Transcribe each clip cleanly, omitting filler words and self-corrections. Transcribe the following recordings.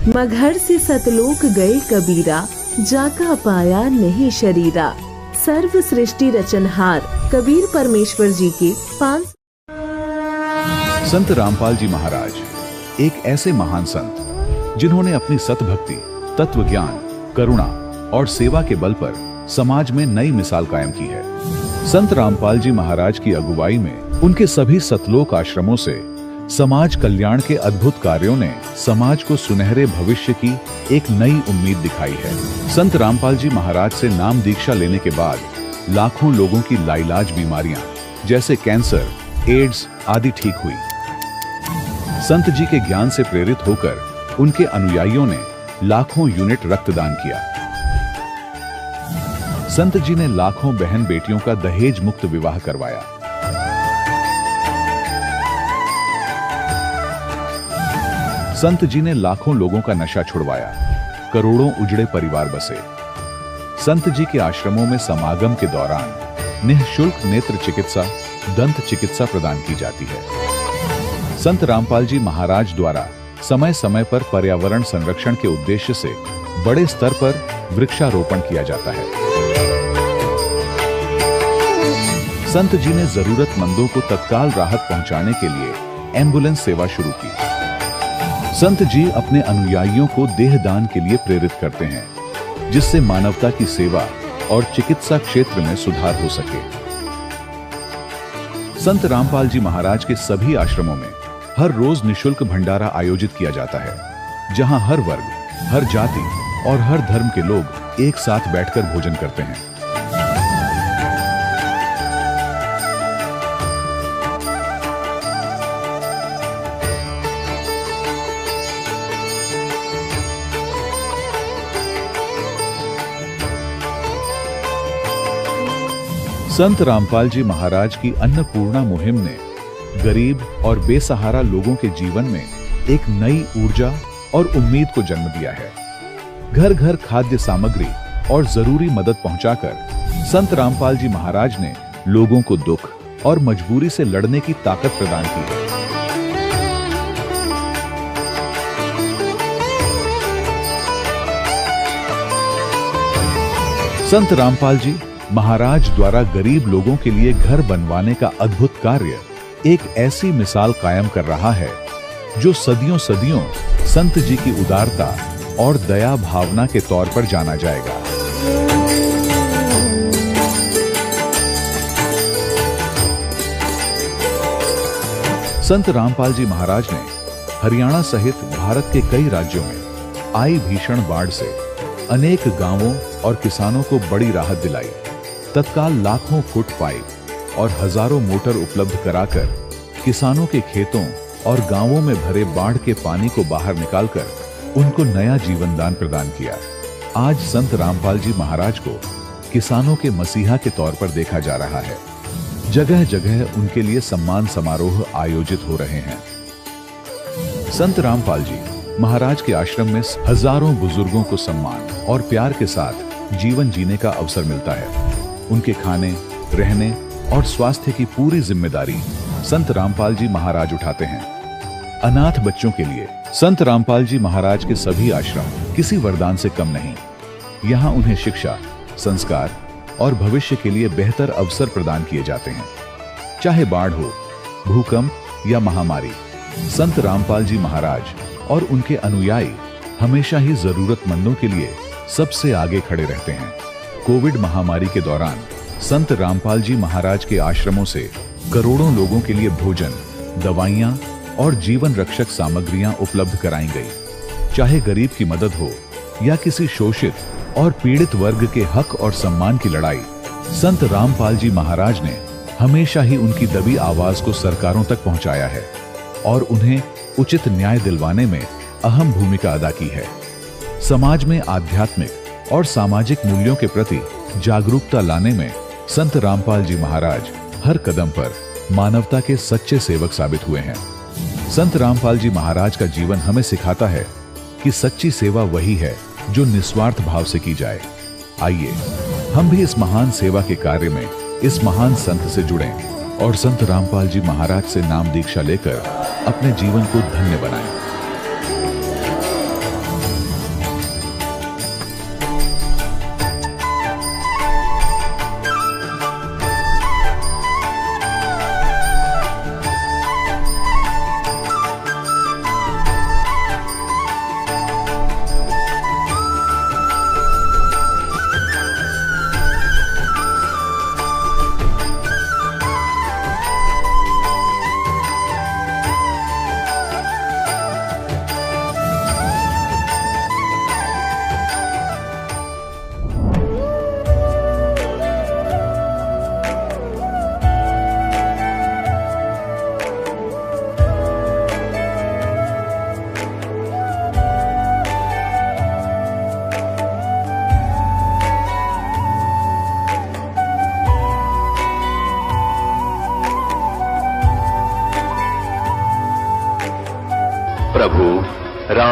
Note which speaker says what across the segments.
Speaker 1: मगहर से सतलोक गए कबीरा, जाका पाया नहीं शरीरा। सर्व सृष्टि रचनहार कबीर परमेश्वर जी के 5।
Speaker 2: संत रामपाल जी महाराज एक ऐसे महान संत जिन्होंने अपनी सतभक्ति, तत्व ज्ञान, करुणा और सेवा के बल पर समाज में नई मिसाल कायम की है। संत रामपाल जी महाराज की अगुवाई में उनके सभी सतलोक आश्रमों से समाज कल्याण के अद्भुत कार्यों ने समाज को सुनहरे भविष्य की एक नई उम्मीद दिखाई है। संत रामपाल जी महाराज से नाम दीक्षा लेने के बाद लाखों लोगों की लाइलाज बीमारियां जैसे कैंसर, एड्स आदि ठीक हुई। संत जी के ज्ञान से प्रेरित होकर उनके अनुयायियों ने लाखों यूनिट रक्तदान किया। संत जी ने लाखों बहन बेटियों का दहेज मुक्त विवाह करवाया। संत जी ने लाखों लोगों का नशा छुड़वाया, करोड़ों उजड़े परिवार बसे। संत जी के आश्रमों में समागम के दौरान निःशुल्क नेत्र चिकित्सा, दंत चिकित्सा प्रदान की जाती है। संत रामपाल जी महाराज द्वारा समय समय पर पर्यावरण संरक्षण के उद्देश्य से बड़े स्तर पर वृक्षारोपण किया जाता है। संत जी ने जरूरतमंदों को तत्काल राहत पहुंचाने के लिए एम्बुलेंस सेवा शुरू की। संत जी अपने अनुयायियों को देहदान के लिए प्रेरित करते हैं, जिससे मानवता की सेवा और चिकित्सा क्षेत्र में सुधार हो सके। संत रामपाल जी महाराज के सभी आश्रमों में हर रोज निःशुल्क भंडारा आयोजित किया जाता है, जहां हर वर्ग, हर जाति और हर धर्म के लोग एक साथ बैठकर भोजन करते हैं। संत रामपाल जी महाराज की अन्नपूर्णा मुहिम ने गरीब और बेसहारा लोगों के जीवन में एक नई ऊर्जा और उम्मीद को जन्म दिया है। घर घर खाद्य सामग्री और जरूरी मदद पहुंचाकर संत रामपाल जी महाराज ने लोगों को दुख और मजबूरी से लड़ने की ताकत प्रदान की है। संत रामपाल जी महाराज द्वारा गरीब लोगों के लिए घर बनवाने का अद्भुत कार्य एक ऐसी मिसाल कायम कर रहा है जो सदियों सदियों संत जी की उदारता और दया भावना के तौर पर जाना जाएगा। संत रामपाल जी महाराज ने हरियाणा सहित भारत के कई राज्यों में आई भीषण बाढ़ से अनेक गांवों और किसानों को बड़ी राहत दिलाई। तत्काल लाखों फुट पाइप और हजारों मोटर उपलब्ध कराकर किसानों के खेतों और गांवों में भरे बाढ़ के पानी को बाहर निकालकर उनको नया जीवन दान प्रदान किया। आज संत रामपाल जी महाराज को किसानों के मसीहा के तौर पर देखा जा रहा है। जगह जगह उनके लिए सम्मान समारोह आयोजित हो रहे हैं। संत रामपाल जी महाराज के आश्रम में हजारों बुजुर्गों को सम्मान और प्यार के साथ जीवन जीने का अवसर मिलता है। उनके खाने, रहने और स्वास्थ्य की पूरी जिम्मेदारी संत रामपाल जी महाराज उठाते हैं। अनाथ बच्चों के लिए संत रामपाल जी महाराज के सभी आश्रम किसी वरदान से कम नहीं। यहाँ उन्हें शिक्षा, संस्कार और भविष्य के लिए बेहतर अवसर प्रदान किए जाते हैं। चाहे बाढ़ हो, भूकंप या महामारी, संत रामपाल जी महाराज और उनके अनुयायी हमेशा ही जरूरतमंदों के लिए सबसे आगे खड़े रहते हैं। कोविड महामारी के दौरान संत रामपाल जी महाराज के आश्रमों से करोड़ों लोगों के लिए भोजन, दवाइयां और जीवन रक्षक सामग्रियां उपलब्ध कराई गई। चाहे गरीब की मदद हो या किसी शोषित और पीड़ित वर्ग के हक और सम्मान की लड़ाई, संत रामपाल जी महाराज ने हमेशा ही उनकी दबी आवाज को सरकारों तक पहुंचाया है और उन्हें उचित न्याय दिलवाने में अहम भूमिका अदा की है। समाज में आध्यात्मिक और सामाजिक मूल्यों के प्रति जागरूकता लाने में संत रामपाल जी महाराज हर कदम पर मानवता के सच्चे सेवक साबित हुए हैं। संत रामपाल जी महाराज का जीवन हमें सिखाता है कि सच्ची सेवा वही है जो निस्वार्थ भाव से की जाए। आइए हम भी इस महान सेवा के कार्य में इस महान संत से जुड़ें और संत रामपाल जी महाराज से नाम दीक्षा लेकर अपने जीवन को धन्य बनाएं।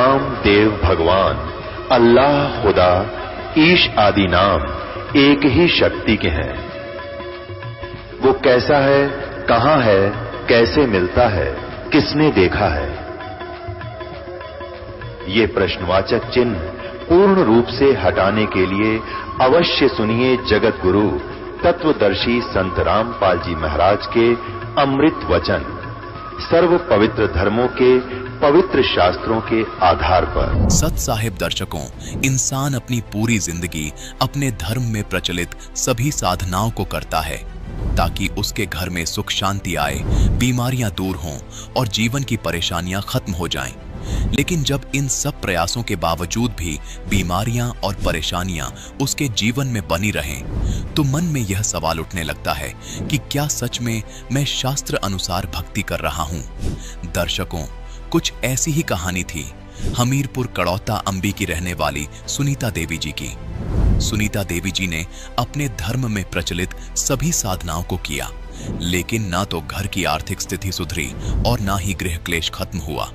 Speaker 3: राम देव भगवान, अल्लाह खुदा, ईश आदि नाम एक ही शक्ति के हैं। वो कैसा है, कहां है, कैसे मिलता है, किसने देखा है? ये प्रश्नवाचक चिन्ह पूर्ण रूप से हटाने के लिए अवश्य सुनिए जगत गुरु तत्वदर्शी संत रामपाल जी महाराज के अमृत वचन, सर्व पवित्र धर्मों के पवित्र शास्त्रों के आधार पर।
Speaker 4: सत साहिब दर्शकों, इंसान अपनी पूरी जिंदगी अपने धर्म में प्रचलित सभी साधनाओं को करता है ताकि उसके घर में सुख शांति आए, बीमारियां दूर हों और जीवन की परेशानियां खत्म हो जाएं। लेकिन जब इन सब प्रयासों के बावजूद भी बीमारियां और परेशानियां उसके जीवन में बनी रहें, तो मन में यह सवाल उठने लगता है कि क्या सच में मैं शास्त्र अनुसार भक्ति कर रहा हूं? दर्शकों, कुछ ऐसी ही कहानी थी हमीरपुर कड़ौता अंबी की रहने वाली सुनीता देवी जी की। सुनीता देवी जी ने अपने धर्म में प्रचलित सभी साधनाओं को किया, लेकिन ना तो घर की आर्थिक स्थिति सुधरी और ना ही गृह क्लेश खत्म हुआ।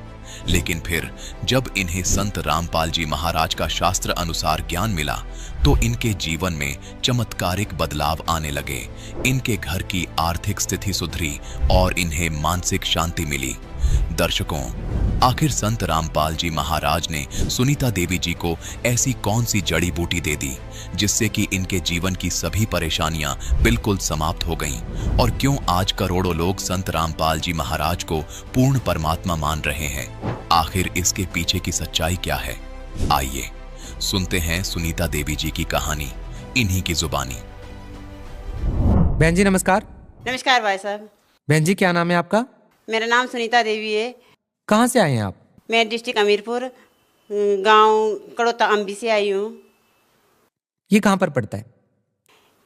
Speaker 4: लेकिन फिर जब इन्हें संत रामपाल जी महाराज का शास्त्र अनुसार ज्ञान मिला, तो इनके जीवन में चमत्कारिक बदलाव आने लगे। इनके घर की आर्थिक स्थिति सुधरी और इन्हें मानसिक शांति मिली। दर्शकों, आखिर संत रामपाल जी महाराज ने सुनीता देवी जी को ऐसी कौन सी जड़ी बूटी दे दी जिससे कि इनके जीवन की सभी परेशानियां बिल्कुल समाप्त हो गईं? और क्यों आज करोड़ों लोग संत रामपाल जी महाराज को पूर्ण परमात्मा मान रहे हैं? आखिर इसके पीछे की सच्चाई क्या है? आइए सुनते हैं सुनीता देवी जी की कहानी इन्हीं की जुबानी।
Speaker 5: बहन जी नमस्कार।
Speaker 6: नमस्कार भाई साहब।
Speaker 5: बहन जी क्या नाम है आपका?
Speaker 6: मेरा नाम सुनीता देवी है।
Speaker 5: कहाँ से आए हैं आप?
Speaker 6: मैं डिस्ट्रिक्ट हमीरपुर, गांव कड़ौता अंबी से आई हूँ।
Speaker 5: ये कहाँ पर पड़ता है?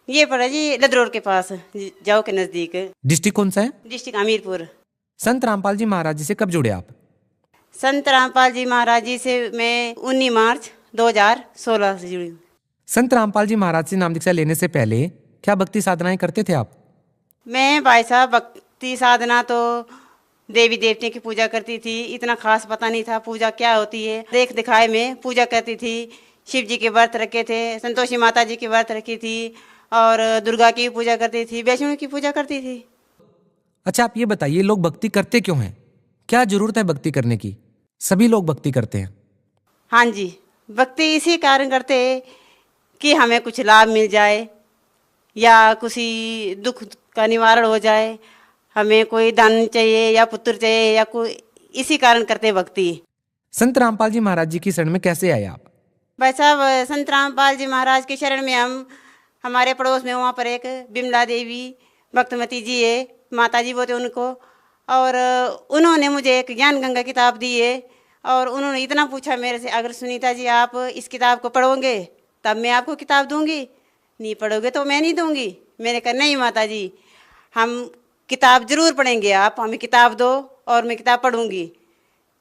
Speaker 6: ये पड़ा जी लदरोड के पास, जाओ के नजदीक।
Speaker 5: डिस्ट्रिक्ट कौन सा है?
Speaker 6: डिस्ट्रिक्ट हमीरपुर।
Speaker 5: संत रामपाल जी महाराज जी से कब जुड़े आप?
Speaker 6: संत रामपाल जी महाराज जी से मैं 19 मार्च 2016 से जुड़ी हूँ।
Speaker 5: संत रामपाल जी महाराज से नाम दीक्षा लेने से पहले क्या भक्ति साधनाएं करते थे आप?
Speaker 6: मैं भाई साहब भक्ति साधना तो देवी देवते की पूजा करती थी। इतना खास पता नहीं था पूजा क्या होती है। देख दिखाए में पूजा करती थी। शिव जी के व्रत रखे थे, संतोषी माता जी के व्रत रखी थी और दुर्गा की पूजा करती थी, वैष्णो की पूजा करती थी।
Speaker 5: अच्छा आप ये बताइए, लोग भक्ति करते क्यों हैं? क्या जरूरत है भक्ति करने की? सभी लोग भक्ति करते हैं।
Speaker 6: हाँ जी, भक्ति इसी कारण करते हैं कि हमें कुछ लाभ मिल जाए या किसी दुख का निवारण हो जाए, हमें कोई धन चाहिए या पुत्र चाहिए या कोई, इसी कारण करते भक्ति।
Speaker 5: संत रामपाल जी महाराज जी की शरण में कैसे आए आप?
Speaker 6: भाई साहब, संत रामपाल जी महाराज की शरण में हम हमारे पड़ोस में वहाँ पर एक बिमला देवी भक्तमती जी है, माता जी बोलते उनको, और उन्होंने मुझे एक ज्ञान गंगा किताब दी है और उन्होंने इतना पूछा मेरे से, अगर सुनीता जी आप इस किताब को पढ़ोगे तब मैं आपको किताब दूंगी, नहीं पढ़ोगे तो मैं नहीं दूंगी। मैंने कहा नहीं माता जी, हम किताब जरूर पढ़ेंगे, आप हमें किताब दो और मैं किताब पढ़ूंगी।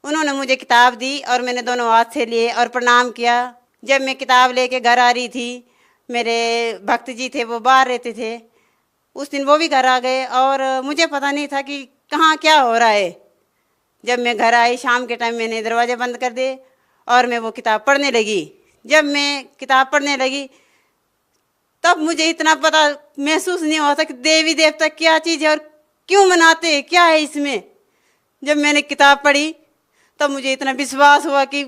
Speaker 6: उन्होंने मुझे किताब दी और मैंने दोनों हाथ से लिए और प्रणाम किया। जब मैं किताब लेके घर आ रही थी, मेरे भक्त जी थे वो बाहर रहते थे, उस दिन वो भी घर आ गए और मुझे पता नहीं था कि कहाँ क्या हो रहा है। जब मैं घर आई शाम के टाइम मैंने दरवाजे बंद कर दिए और मैं वो किताब पढ़ने लगी। जब मैं किताब पढ़ने लगी तब मुझे इतना पता महसूस नहीं हुआ था कि देवी देवता क्या चीज़ है और क्यों मनाते हैं, क्या है इसमें। जब मैंने किताब पढ़ी तब मुझे इतना विश्वास हुआ कि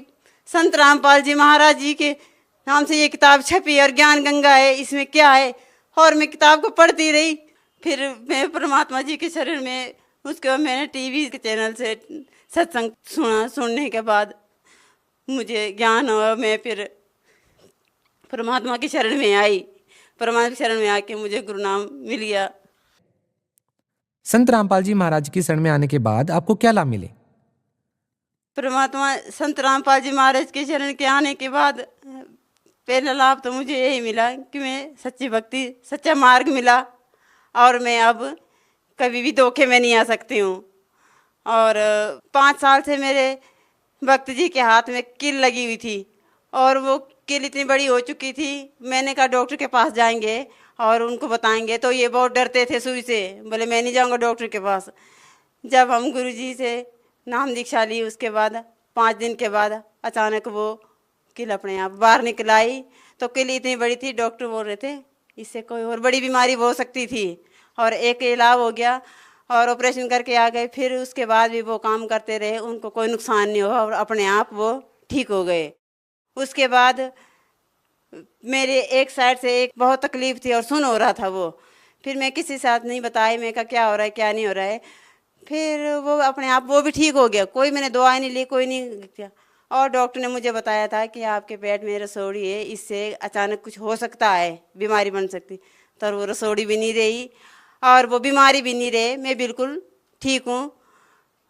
Speaker 6: संत रामपाल जी महाराज जी के नाम से ये किताब छपी और ज्ञान गंगा है, इसमें क्या है। और मैं किताब को पढ़ती रही। फिर मैं परमात्मा जी के शरण में, उसके बाद मैंने टीवी के चैनल से सत्संग सुना। सुनने के बाद मुझे ज्ञान हुआ, मैं फिर परमात्मा की शरण में आई। परमात्मा की शरण में आके मुझे गुरु नाम मिल गया।
Speaker 5: संत रामपाल जी महाराज की शरण में आने के बाद आपको क्या लाभ मिले?
Speaker 6: परमात्मा संत रामपाल जी महाराज के शरण के आने के बाद पहला लाभ तो मुझे यही मिला कि मैं सच्ची भक्ति, सच्चा मार्ग मिला और मैं अब कभी भी धोखे में नहीं आ सकती हूँ। और 5 साल से मेरे भक्त जी के हाथ में कील लगी हुई थी और वो कील इतनी बड़ी हो चुकी थी। मैंने कहा डॉक्टर के पास जाएंगे और उनको बताएंगे, तो ये बहुत डरते थे सुई से, बोले मैं नहीं जाऊँगा डॉक्टर के पास। जब हम गुरुजी से नाम दीक्षा ली उसके बाद 5 दिन के बाद अचानक वो किल अपने आप बाहर निकल आई। तो किल इतनी बड़ी थी, डॉक्टर बोल रहे थे इससे कोई और बड़ी बीमारी हो सकती थी, और एक इलाज हो गया और ऑपरेशन करके आ गए। फिर उसके बाद भी वो काम करते रहे, उनको कोई नुकसान नहीं हुआ और अपने आप वो ठीक हो गए। उसके बाद मेरे एक साइड से एक बहुत तकलीफ थी और सुन हो रहा था वो। फिर मैं किसी साथ नहीं बताई, मैं कहा क्या हो रहा है क्या नहीं हो रहा है। फिर वो अपने आप वो भी ठीक हो गया, कोई मैंने दवाई नहीं ली, कोई नहीं किया। और डॉक्टर ने मुझे बताया था कि आपके पेट में रसोड़ी है, इससे अचानक कुछ हो सकता है, बीमारी बन सकती। तो वो रसोड़ी भी नहीं रही और वो बीमारी भी नहीं रही, मैं बिल्कुल ठीक हूँ।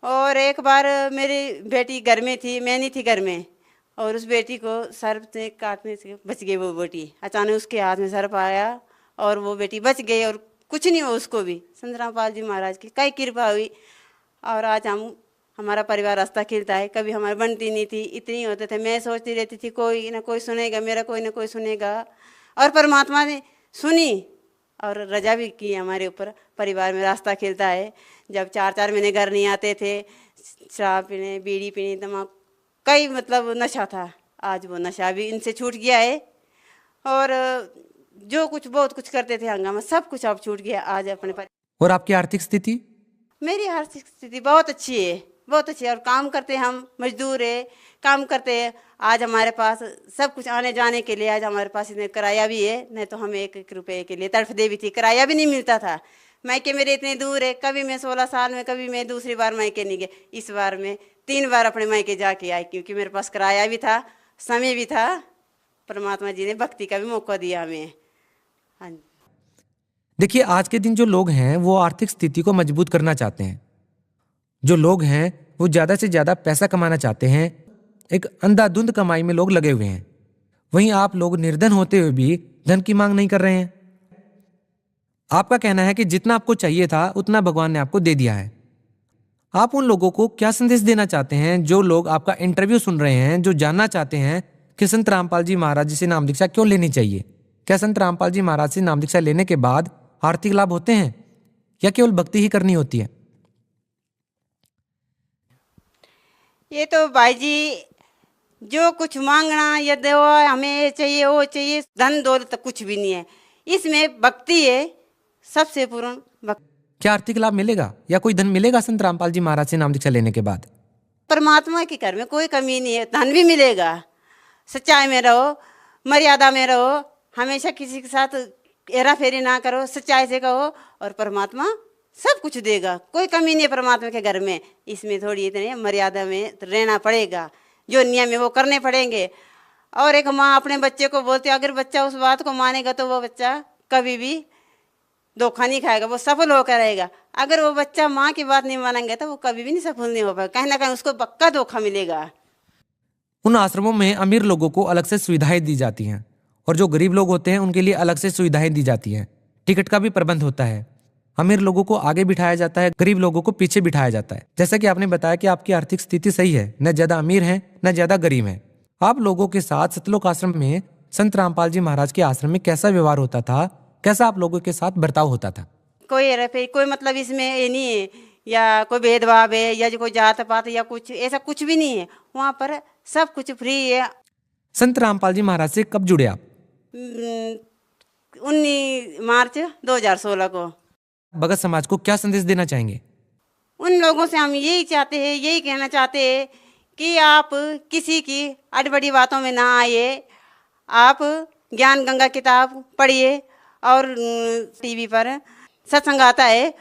Speaker 6: और एक बार मेरी बेटी घर में थी, मैं नहीं थी घर में, और उस बेटी को सर्प से काटने से बच गई वो बेटी। अचानक उसके हाथ में सर्प आया और वो बेटी बच गई और कुछ नहीं हुआ उसको भी। संत रामपाल जी महाराज की कई कृपा हुई और आज हमारा परिवार रास्ता खिलता है। कभी हमारी बनती नहीं थी, इतनी होते थे, मैं सोचती रहती थी कोई ना कोई सुनेगा मेरा, कोई ना कोई सुनेगा, और परमात्मा ने सुनी और रजा भी की हमारे ऊपर। परिवार में रास्ता खिलता है। जब 4-4 महीने घर नहीं आते थे, शराब पीने, बीड़ी पीने, तम्बाकू, कई मतलब नशा था, आज वो नशा भी इनसे छूट गया है। और जो कुछ बहुत कुछ करते थे हंगामा, सब कुछ अब छूट गया आज अपने पर।
Speaker 5: और आपकी आर्थिक स्थिति?
Speaker 6: मेरी आर्थिक स्थिति बहुत अच्छी है, बहुत अच्छी है। और काम करते हैं, हम मजदूर है, काम करते हैं। आज हमारे पास सब कुछ आने जाने के लिए, आज हमारे पास इतने किराया भी है, नहीं तो हमें 1-1 रुपये के लिए तड़फदे भी थी, किराया भी नहीं मिलता था। मायके मेरे इतने दूर है, कभी मैं 16 साल में कभी मैं दूसरी बार मायके नहीं गए। इस बार मैं 3 बार अपने मायके जाके आई, क्योंकि मेरे पास किराया भी था, समय भी था। परमात्मा जी ने भक्ति का भी मौका दिया हमें। हाँ जी।
Speaker 5: देखिए, आज के दिन जो लोग हैं वो आर्थिक स्थिति को मजबूत करना चाहते हैं। जो लोग हैं वो ज़्यादा से ज़्यादा पैसा कमाना चाहते हैं। एक अंधाधुंध कमाई में लोग लगे हुए हैं। वहीं आप लोग निर्धन होते हुए भी धन की मांग नहीं कर रहे हैं। आपका कहना है कि जितना आपको चाहिए था उतना भगवान ने आपको दे दिया है। आप उन लोगों को क्या संदेश देना चाहते हैं जो लोग आपका इंटरव्यू सुन रहे हैं, जो जानना चाहते हैं कि संत रामपाल जी महाराज जी से नाम दीक्षा क्यों लेनी चाहिए? क्या संत रामपाल जी महाराज से नाम दीक्षा लेने के बाद आर्थिक लाभ होते हैं या केवल भक्ति ही करनी होती है?
Speaker 6: ये तो भाई जी, जो कुछ मांगना या दवा हमें ये चाहिए वो चाहिए, धन दौलत कुछ भी नहीं है, इसमें भक्ति है सबसे पूर्ण भक्ति।
Speaker 5: क्या आर्थिक लाभ मिलेगा या कोई धन मिलेगा संत रामपाल जी महाराज से नाम दीक्षा लेने के बाद?
Speaker 6: परमात्मा के घर में कोई कमी नहीं है, धन भी मिलेगा। सच्चाई में रहो, मर्यादा में रहो, हमेशा किसी के साथ हेरा फेरी ना करो, सच्चाई से कहो और परमात्मा सब कुछ देगा। कोई कमी नहीं है परमात्मा के घर में। इसमें थोड़ी इतने मर्यादा में रहना पड़ेगा, जो नियम है वो करने पड़ेंगे। और एक माँ अपने बच्चे को बोलती है, अगर बच्चा उस बात को मानेगा तो वो बच्चा कभी भी धोखा नहीं खाएगा, वो सफल होकर रहेगा। अगर वो बच्चा माँ की बात नहीं मानेंगे तो वो कभी भी नहीं सफल नहीं हो पाएगा, कहीं ना कहीं उसको पक्का धोखा मिलेगा।
Speaker 5: उन आश्रमों में अमीर लोगों को अलग से सुविधाएं दी जाती हैं और जो गरीब लोग होते हैं उनके लिए अलग से सुविधाएं दी जाती हैं। टिकट का भी प्रबंध होता है। अमीर लोगों को आगे बिठाया जाता है, गरीब लोगों को पीछे बिठाया जाता है। जैसा कि आपने बताया कि आपकी आर्थिक स्थिति सही है, न ज्यादा अमीर है न ज्यादा गरीब है। आप लोगों के साथ सतलोक आश्रम में संत रामपाल जी महाराज के आश्रम में कैसा व्यवहार होता था? कैसा आप लोगों के साथ बर्ताव होता था?
Speaker 6: कोई मतलब इसमें ये नहीं है या कोई भेदभाव है या जो कोई जात पात या कुछ ऐसा कुछ भी नहीं है। वहाँ पर सब कुछ फ्री है।
Speaker 5: संत रामपाल जी महाराज से कब जुड़े आप?
Speaker 6: 19 मार्च 2016 को।
Speaker 5: भगत समाज को क्या संदेश देना चाहेंगे?
Speaker 6: उन लोगों से हम यही चाहते हैं, यही कहना चाहते हैं कि आप किसी की अड़बड़ी बातों में ना आइए। आप ज्ञान गंगा किताब पढ़िए और टीवी पर सत्संग आता है,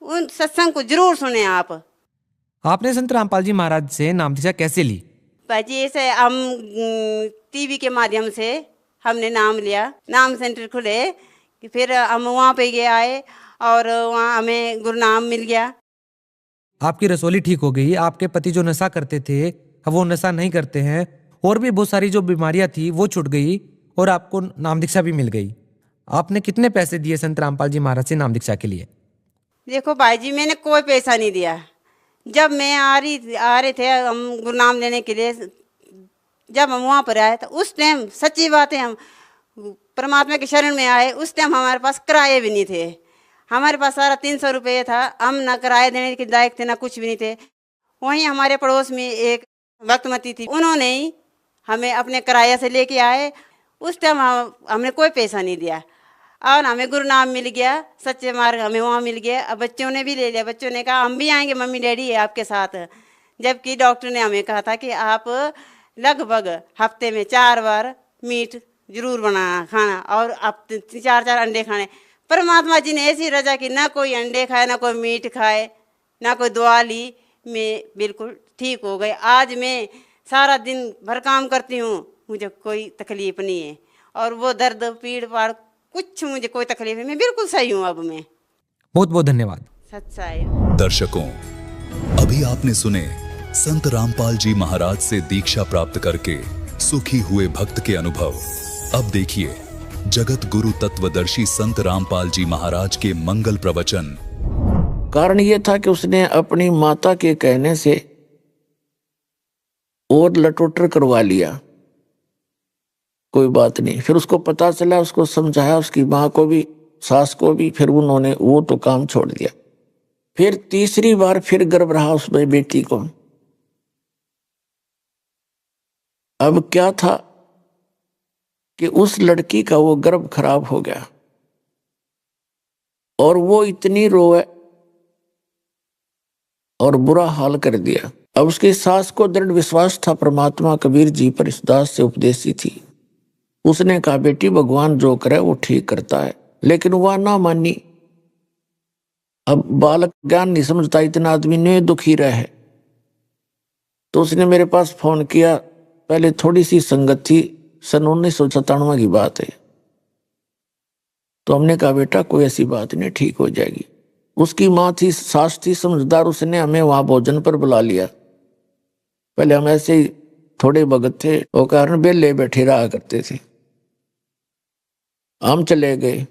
Speaker 6: उन सत्संग को जरूर सुने।
Speaker 5: आपने संत रामपाल जी महाराज से नाम दीक्षा कैसे ली?
Speaker 6: भाई ऐसे हम टीवी के माध्यम से हमने नाम लिया, नाम सेंटर खुले, फिर हम वहाँ पे गए आए और वहाँ हमें गुरनाम मिल गया।
Speaker 5: आपकी रसोली ठीक हो गई, आपके पति जो नशा करते थे अब वो नशा नहीं करते हैं, और भी बहुत सारी जो बीमारियां थी वो छूट गई और आपको नाम दीक्षा भी मिल गई। आपने कितने पैसे दिए संत रामपाल जी महाराज से नाम दीक्षा के लिए?
Speaker 6: देखो भाई जी, मैंने कोई पैसा नहीं दिया। जब मैं आ रहे थे हम गुरनाम लेने के लिए, जब हम वहाँ पर आए तो उस टाइम सच्ची बात है, हम परमात्मा के शरण में आए, उस टाइम हमारे पास किराए भी नहीं थे। हमारे पास सारा 300 रुपये था, हम ना किराए देने के लायक थे ना कुछ भी नहीं थे। वहीं हमारे पड़ोस में एक भक्तमती थी, उन्होंने ही हमें अपने किराया से लेके आए। उस टाइम हमने कोई पैसा नहीं दिया और हमें गुरु नाम मिल गया, सच्चे मार्ग हमें वहाँ मिल गया। अब बच्चों ने भी ले लिया, बच्चों ने कहा हम भी आएंगे, मम्मी डैडी है आपके साथ। जबकि डॉक्टर ने हमें कहा था कि आप लगभग हफ्ते में 4 बार मीट जरूर बनाना खाना और आप 4-4 अंडे खाने। परमात्मा जी ने ऐसी रजा की, ना कोई अंडे खाए, ना कोई मीट खाए, ना कोई दवा ली, मैं बिल्कुल ठीक हो गई। आज मैं सारा दिन भर काम करती हूँ, मुझे कोई तकलीफ नहीं है और वो दर्द पीड़ पाड़ कुछ मुझे कोई तकलीफ नहीं, मैं बिल्कुल सही हूँ। अब मैं
Speaker 5: बहुत बहुत धन्यवाद।
Speaker 6: सच्चाई।
Speaker 4: दर्शकों, अभी आपने सुने संत रामपाल जी महाराज से दीक्षा प्राप्त करके सुखी हुए भक्त के अनुभव। अब देखिए जगत गुरु तत्वदर्शी संत रामपाल जी महाराज के मंगल प्रवचन।
Speaker 7: कारण ये था कि उसने अपनी माता के कहने से और लटोटर करवा लिया, कोई बात नहीं। फिर उसको पता चला, उसको समझाया, उसकी माँ को भी सास को भी, फिर उन्होंने वो तो काम छोड़ दिया। फिर तीसरी बार फिर गर्भ रहा उसमें बेटी को। अब क्या था कि उस लड़की का वो गर्भ खराब हो गया और वो इतनी रोए और बुरा हाल कर दिया। अब उसकी सास को दृढ़ विश्वास था परमात्मा कबीर जी पर, इस दास से उपदेशी थी। उसने कहा बेटी भगवान जो करे वो ठीक करता है, लेकिन वह ना मानी। अब बालक ज्ञान नहीं समझता, इतना आदमी ने दुखी रहे। तो उसने मेरे पास फोन किया, पहले थोड़ी सी संगत थी, सन 1997 की बात है। तो हमने कहा बेटा कोई ऐसी बात नहीं, ठीक हो जाएगी। उसकी माँ थी, सास थी समझदार, उसने हमें वहां भोजन पर बुला लिया। पहले हम ऐसे ही थोड़े भगत थे, वो कारण बेले बैठे रहा करते थे। हम चले गए,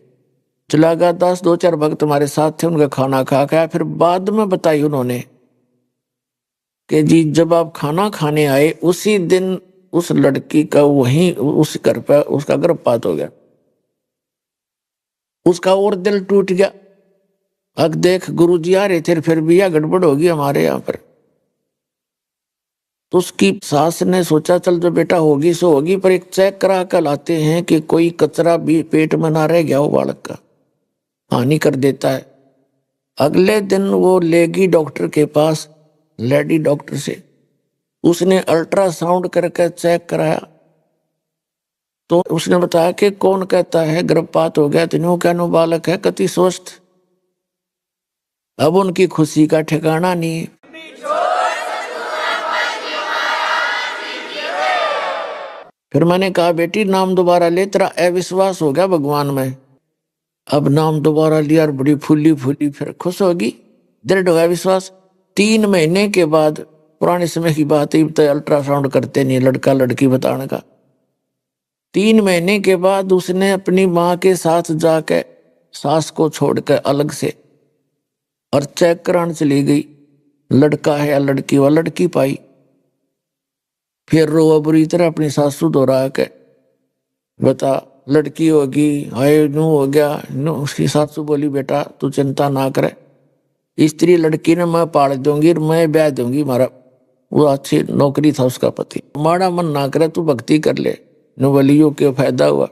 Speaker 7: चला गया 2-4 भक्त हमारे साथ थे, उनका खाना खा खाया। फिर बाद में बताई उन्होंने कि जी जब आप खाना खाने आए उसी दिन उस लड़की का वहीं उस घर पर उसका गर्भपात हो गया। उसका और दिल टूट गया। अब देख गुरुजी आ रहे थे, फिर भी यह गड़बड़ होगी हमारे यहाँ पर। तो उसकी सास ने सोचा चल जो बेटा होगी सो होगी, पर एक चेक करा कर लाते हैं कि कोई कचरा भी पेट में ना रह गया हो, बालक का हानि कर देता है। अगले दिन वो लेगी डॉक्टर के पास, लेडी डॉक्टर से। उसने अल्ट्रासाउंड करके चेक कराया तो उसने बताया कि कौन कहता है गर्भपात हो गया, तीनों कहनो बालक है कति स्वस्थ। अब उनकी खुशी का ठिकाना नहीं है। फिर मैंने कहा बेटी नाम दोबारा ले, तेरा अविश्वास हो गया भगवान में। अब नाम दोबारा लिया और बड़ी फूली फूली फिर खुश होगी, दृढ़ हुआ विश्वास। 3 महीने के बाद, पुराने समय की बात है, तो अल्ट्रासाउंड करते नहीं लड़का लड़की बताने का। 3 महीने के बाद उसने अपनी माँ के साथ जाके सास को छोड़कर अलग से और चेक कराने चली गई, लड़का है या लड़की, व लड़की पाई। फिर रोआ बुरी तरह अपनी सासू दोहरा के, बता लड़की होगी, हाय नू हो गया नू। उसकी सासू बोली बेटा तू चिंता ना करे, स्त्री लड़की ने मैं पाल दूंगी, मैं ब्याह दूंगी। मारा वो अच्छी नौकरी था उसका पति, माड़ा मन ना करे, तू भक्ति कर ले, नवलियों के फायदा हुआ।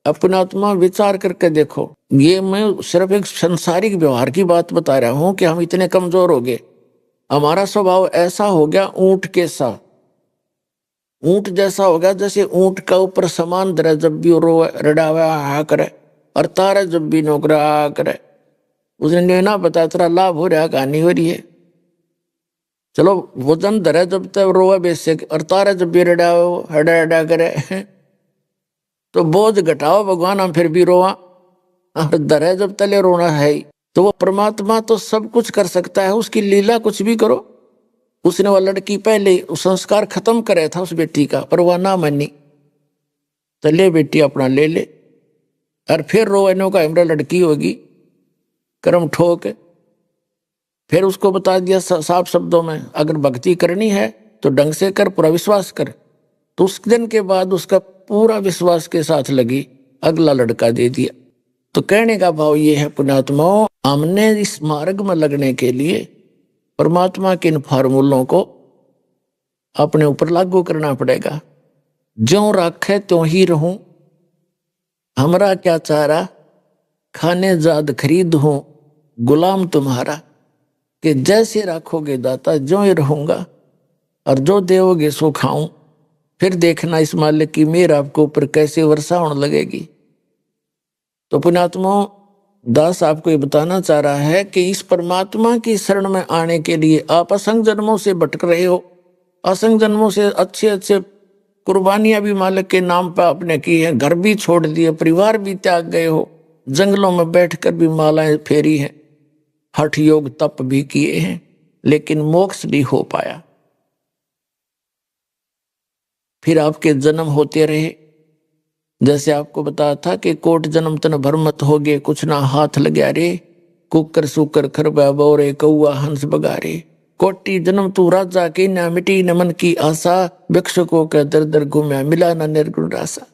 Speaker 7: अपना आत्मा विचार करके देखो। ये मैं सिर्फ एक संसारिक व्यवहार की बात बता रहा हूं कि हम इतने कमजोर हो गए। हमारा स्वभाव ऐसा हो गया ऊंट के साथ, ऊंट जैसा हो गया जैसे ऊंट का ऊपर समान धरे, जब भी रो रडावे हा करे और तारे जब भी नौकरा आ करे। उसने लेना पता तेरा लाभ हो रहा, कहानी हो रही है। चलो वजन धरे जब तक रोवे बेसिक, और तारे जब भी रडाओ हडा हडा करे तो बोझ घटाओ भगवान, हम फिर भी रोवा। और धरे जब तले रोना है ही। तो वो परमात्मा तो सब कुछ कर सकता है, उसकी लीला कुछ भी करो। उसने वो लड़की पहले संस्कार खत्म करे था उस बेटी का, पर वह ना मानी। तो ले बेटी अपना ले ले, और फिर रोनो का हमरा लड़की होगी, कर्म ठोक। फिर उसको बता दिया साफ शब्दों में, अगर भक्ति करनी है तो ढंग से कर, पूरा विश्वास कर। तो उस दिन के बाद उसका पूरा विश्वास के साथ लगी, अगला लड़का दे दिया। तो कहने का भाव ये है पुण्यात्माओं, हमने इस मार्ग में लगने के लिए परमात्मा के इन फार्मूलों को अपने ऊपर लागू करना पड़ेगा। ज्यों राखे त्यों ही रहूं, हमरा क्या चारा, खाने जाद खरीद हूं गुलाम तुम्हारा। कि जैसे राखोगे दाता ज्यों ही रहूंगा, और जो देवोगे सो खाऊं। फिर देखना इस मालिक की मेहर आपको ऊपर कैसे वर्षा होने लगेगी। तो पुण्यात्मा, दास आपको ये बताना चाह रहा है कि इस परमात्मा की शरण में आने के लिए आप असंख्य जन्मों से भटक रहे हो, असंख्य जन्मों से अच्छे अच्छे कुर्बानियां भी मालिक के नाम पर आपने की है, घर भी छोड़ दिए, परिवार भी त्याग गए हो, जंगलों में बैठकर भी मालाएं फेरी हैं, हठ योग तप भी किए हैं, लेकिन मोक्ष नहीं हो पाया। फिर आपके जन्म होते रहे, जैसे आपको बताया था कि कोट जन्म तन भरमत हो गए, कुछ ना हाथ लग्या रे, कुकर सुकर खरबा बोरे कौआ हंस बगारे। कोटि जन्म तू राजा की ना मिटी न मन की आशा, भिक्षुकों के दर दर घूमया मिला न निर्गुण रासा।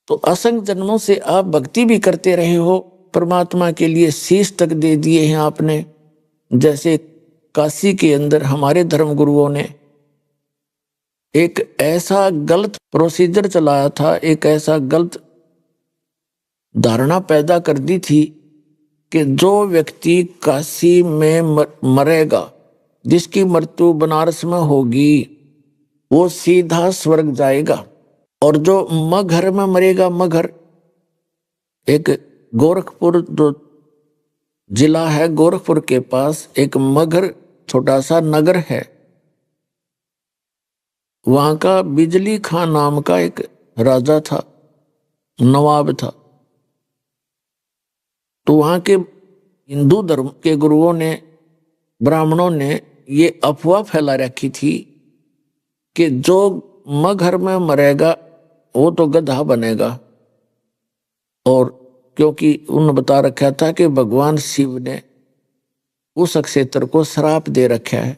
Speaker 7: तो असंख्य जन्मों से आप भक्ति भी करते रहे हो, परमात्मा के लिए शीश तक दे दिए हैं आपने। जैसे काशी के अंदर हमारे धर्म गुरुओं ने एक ऐसा गलत प्रोसीजर चलाया था, एक ऐसा गलत धारणा पैदा कर दी थी कि जो व्यक्ति काशी में मरेगा, जिसकी मृत्यु बनारस में होगी, वो सीधा स्वर्ग जाएगा। और जो मगहर में मरेगा, मगहर एक गोरखपुर जो जिला है, गोरखपुर के पास एक मगहर छोटा सा नगर है, वहां का बिजली खां नाम का एक राजा था, नवाब था। तो वहां के हिंदू धर्म के गुरुओं ने, ब्राह्मणों ने ये अफवाह फैला रखी थी कि जो मगहर में मरेगा वो तो गधा बनेगा। और क्योंकि उन्होंने बता रखा था कि भगवान शिव ने उस क्षेत्र को श्राप दे रखा है,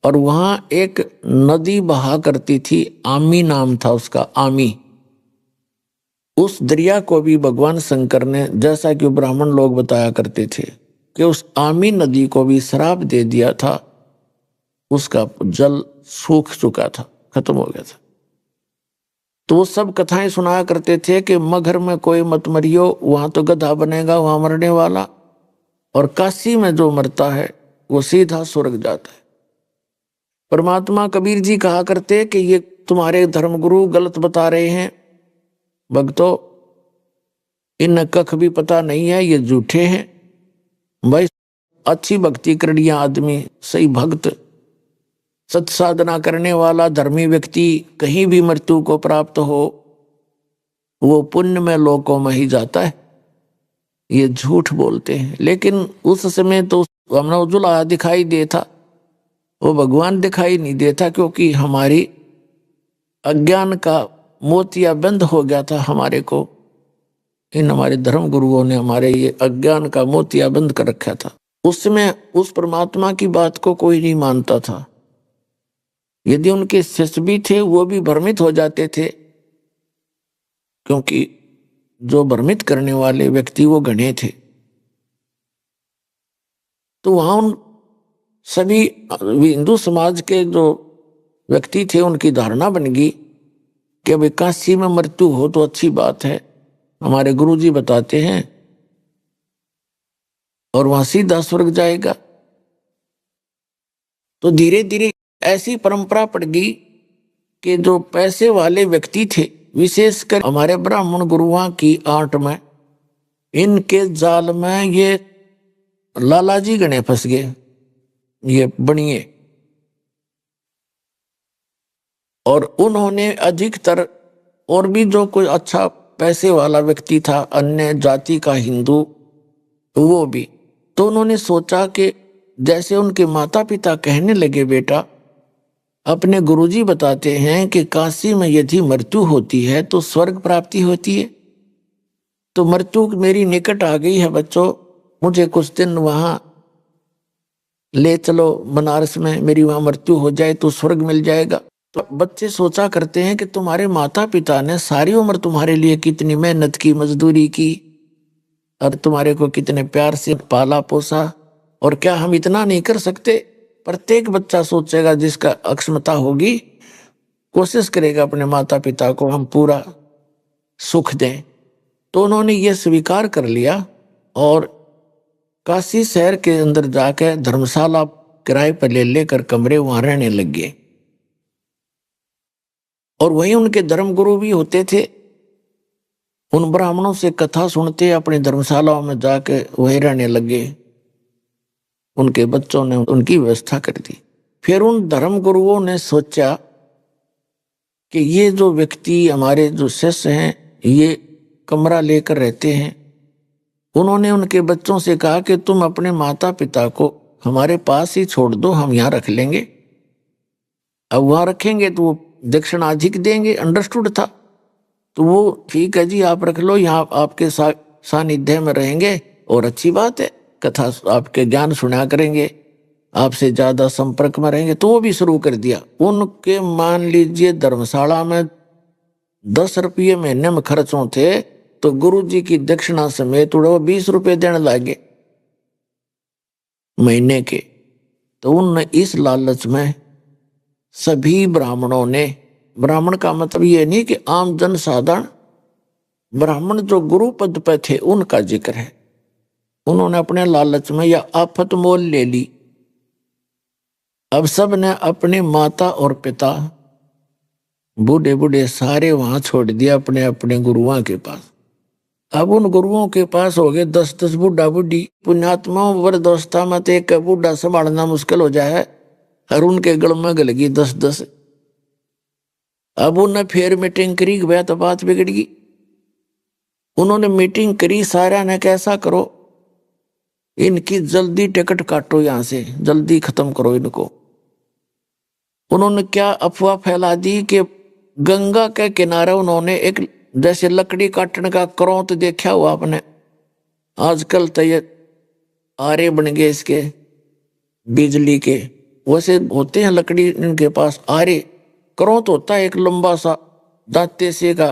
Speaker 7: और वहां एक नदी बहा करती थी, आमी नाम था उसका, आमी। उस दरिया को भी भगवान शंकर ने, जैसा कि ब्राह्मण लोग बताया करते थे, कि उस आमी नदी को भी श्राप दे दिया था, उसका जल सूख चुका था, खत्म हो गया था। तो वो सब कथाएं सुनाया करते थे कि मगहर में कोई मत मरियो, वहां तो गधा बनेगा, वहां मरने वाला, और काशी में जो मरता है वो सीधा स्वर्ग जाता है। परमात्मा कबीर जी कहा करते कि ये तुम्हारे धर्मगुरु गलत बता रहे हैं भक्तों, इन कख भी पता नहीं है, ये झूठे हैं। भाई अच्छी भक्ति करनिया आदमी, सही भक्त, सत साधना करने वाला धर्मी व्यक्ति कहीं भी मृत्यु को प्राप्त हो, वो पुण्य में लोकों में ही जाता है। ये झूठ बोलते हैं। लेकिन उस समय तो हमने उज्ज्वला दिखाई देता, वो भगवान दिखाई नहीं देता, क्योंकि हमारी अज्ञान का मोतिया बंद हो गया था हमारे को। इन हमारे धर्म गुरुओं ने हमारे ये अज्ञान का मोतिया बंद कर रखा था। उस समय उस परमात्मा की बात को कोई नहीं मानता था। यदि उनके शिष्य भी थे वो भी भ्रमित हो जाते थे, क्योंकि जो भ्रमित करने वाले व्यक्ति वो गणे थे। तो वहां उन सभी हिंदू समाज के जो व्यक्ति थे उनकी धारणा बन गई कि अब काशी में मृत्यु हो तो अच्छी बात है, हमारे गुरुजी बताते हैं, और वहां सीधा स्वर्ग जाएगा। तो धीरे धीरे ऐसी परंपरा पड़ गई कि जो पैसे वाले व्यक्ति थे, विशेषकर हमारे ब्राह्मण गुरुओं की आंट में, इनके जाल में ये लालाजी गणे फंस गए, ये बनिए। और उन्होंने अधिकतर, और भी जो कोई अच्छा पैसे वाला व्यक्ति था अन्य जाति का हिंदू, वो भी, तो उन्होंने सोचा कि जैसे उनके माता पिता कहने लगे, बेटा अपने गुरुजी बताते हैं कि काशी में यदि मृत्यु होती है तो स्वर्ग प्राप्ति होती है, तो मृत्यु मेरी निकट आ गई है बच्चों, मुझे कुछ दिन वहां ले चलो बनारस में, मेरी वहां मृत्यु हो जाए तो स्वर्ग मिल जाएगा। तो बच्चे सोचा करते हैं कि तुम्हारे माता पिता ने सारी उम्र तुम्हारे लिए कितनी मेहनत की, मजदूरी की, और तुम्हारे को कितने प्यार से पाला पोसा, और क्या हम इतना नहीं कर सकते? प्रत्येक बच्चा सोचेगा, जिसका अक्षमता होगी, कोशिश करेगा अपने माता पिता को हम पूरा सुख दें। तो उन्होंने ये स्वीकार कर लिया और काशी शहर के अंदर जाकर धर्मशाला किराए पर ले लेकर कमरे वहां रहने लग गए। और वहीं उनके धर्मगुरु भी होते थे। उन ब्राह्मणों से कथा सुनते अपनी धर्मशालाओं में जाके वहीं रहने लगे। उनके बच्चों ने उनकी व्यवस्था कर दी। फिर उन धर्मगुरुओं ने सोचा कि ये जो व्यक्ति हमारे जो शिष्य हैं ये कमरा लेकर रहते हैं। उन्होंने उनके बच्चों से कहा कि तुम अपने माता पिता को हमारे पास ही छोड़ दो, हम यहाँ रख लेंगे। अब वहाँ रखेंगे तो वो दक्षिणा अधिक देंगे, अंडरस्टूड था। तो वो ठीक है जी, आप रख लो, यहाँ आपके सानिध्य में रहेंगे और अच्छी बात है, कथा आपके ज्ञान सुना करेंगे, आपसे ज्यादा संपर्क में रहेंगे। तो वो भी शुरू कर दिया। उनके मान लीजिए धर्मशाला में 10 रुपये महीने में खर्चों थे, तो गुरुजी की दक्षिणा समेत वो 20 रुपये देने लगे महीने के। तो उन इस लालच में सभी ब्राह्मणों ने, ब्राह्मण का मतलब ये नहीं कि आम जन साधारण, ब्राह्मण जो गुरु पद पे थे उनका जिक्र है, उन्होंने अपने लालच में या आफत मोल ले ली। अब सब ने अपने माता और पिता, बूढ़े बूढ़े सारे वहां छोड़ दिया अपने अपने गुरुओं के पास। अब उन गुरुओं के पास हो गए 10-10 बूढ़ा बूढ़ी। पुण्यात्माओं वृद्धावस्था में तो एक बूढ़ा संभालना मुश्किल हो जाए और उनके गल में गल गई 10-10। अब उन्हें फिर मीटिंग करी, गया तो बात बिगड़ गई। उन्होंने मीटिंग करी, सारा ने कैसा करो, इनकी जल्दी टिकट काटो, यहां से जल्दी खत्म करो इनको। उन्होंने क्या अफवाह फैला दी कि गंगा के किनारे उन्होंने एक जैसे लकड़ी काटने का करौंत देखा हुआ आपने, आजकल तो ये आरे बन गए इसके बिजली के, वैसे होते हैं लकड़ी इनके पास आरे। करौंत होता है एक लंबा सा दांते से का,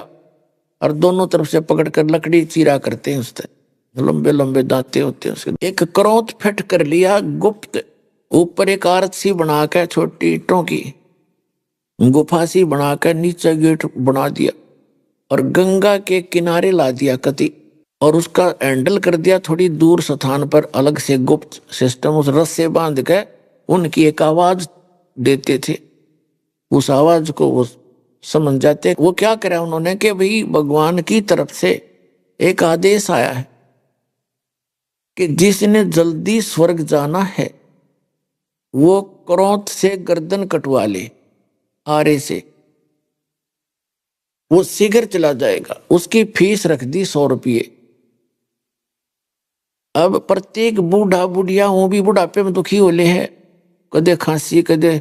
Speaker 7: और दोनों तरफ से पकड़कर लकड़ी चीरा करते हैं, उससे लंबे लंबे दांते होते हैं उसके। एक करौंत फिट कर लिया गुप्त, ऊपर एक आरत सी बनाकर छोटी ईंटों की गुफा सी बनाकर नीचे गेट बना दिया और गंगा के किनारे ला दिया कति, और उसका हैंडल कर दिया थोड़ी दूर स्थान पर अलग से गुप्त सिस्टम। उस रस से बांध के उनकी एक आवाज देते थे, उस आवाज को वो समझ जाते। वो क्या करा उन्होंने कि भाई भगवान की तरफ से एक आदेश आया है कि जिसने जल्दी स्वर्ग जाना है वो करौंत से गर्दन कटवा ले, आरे से, वो शीघ्र चला जाएगा। उसकी फीस रख दी 100 रुपये। अब प्रत्येक बूढ़ा बुढ़िया, वो भी बुढ़ापे में दुखी होले है, कदे खांसी, कदे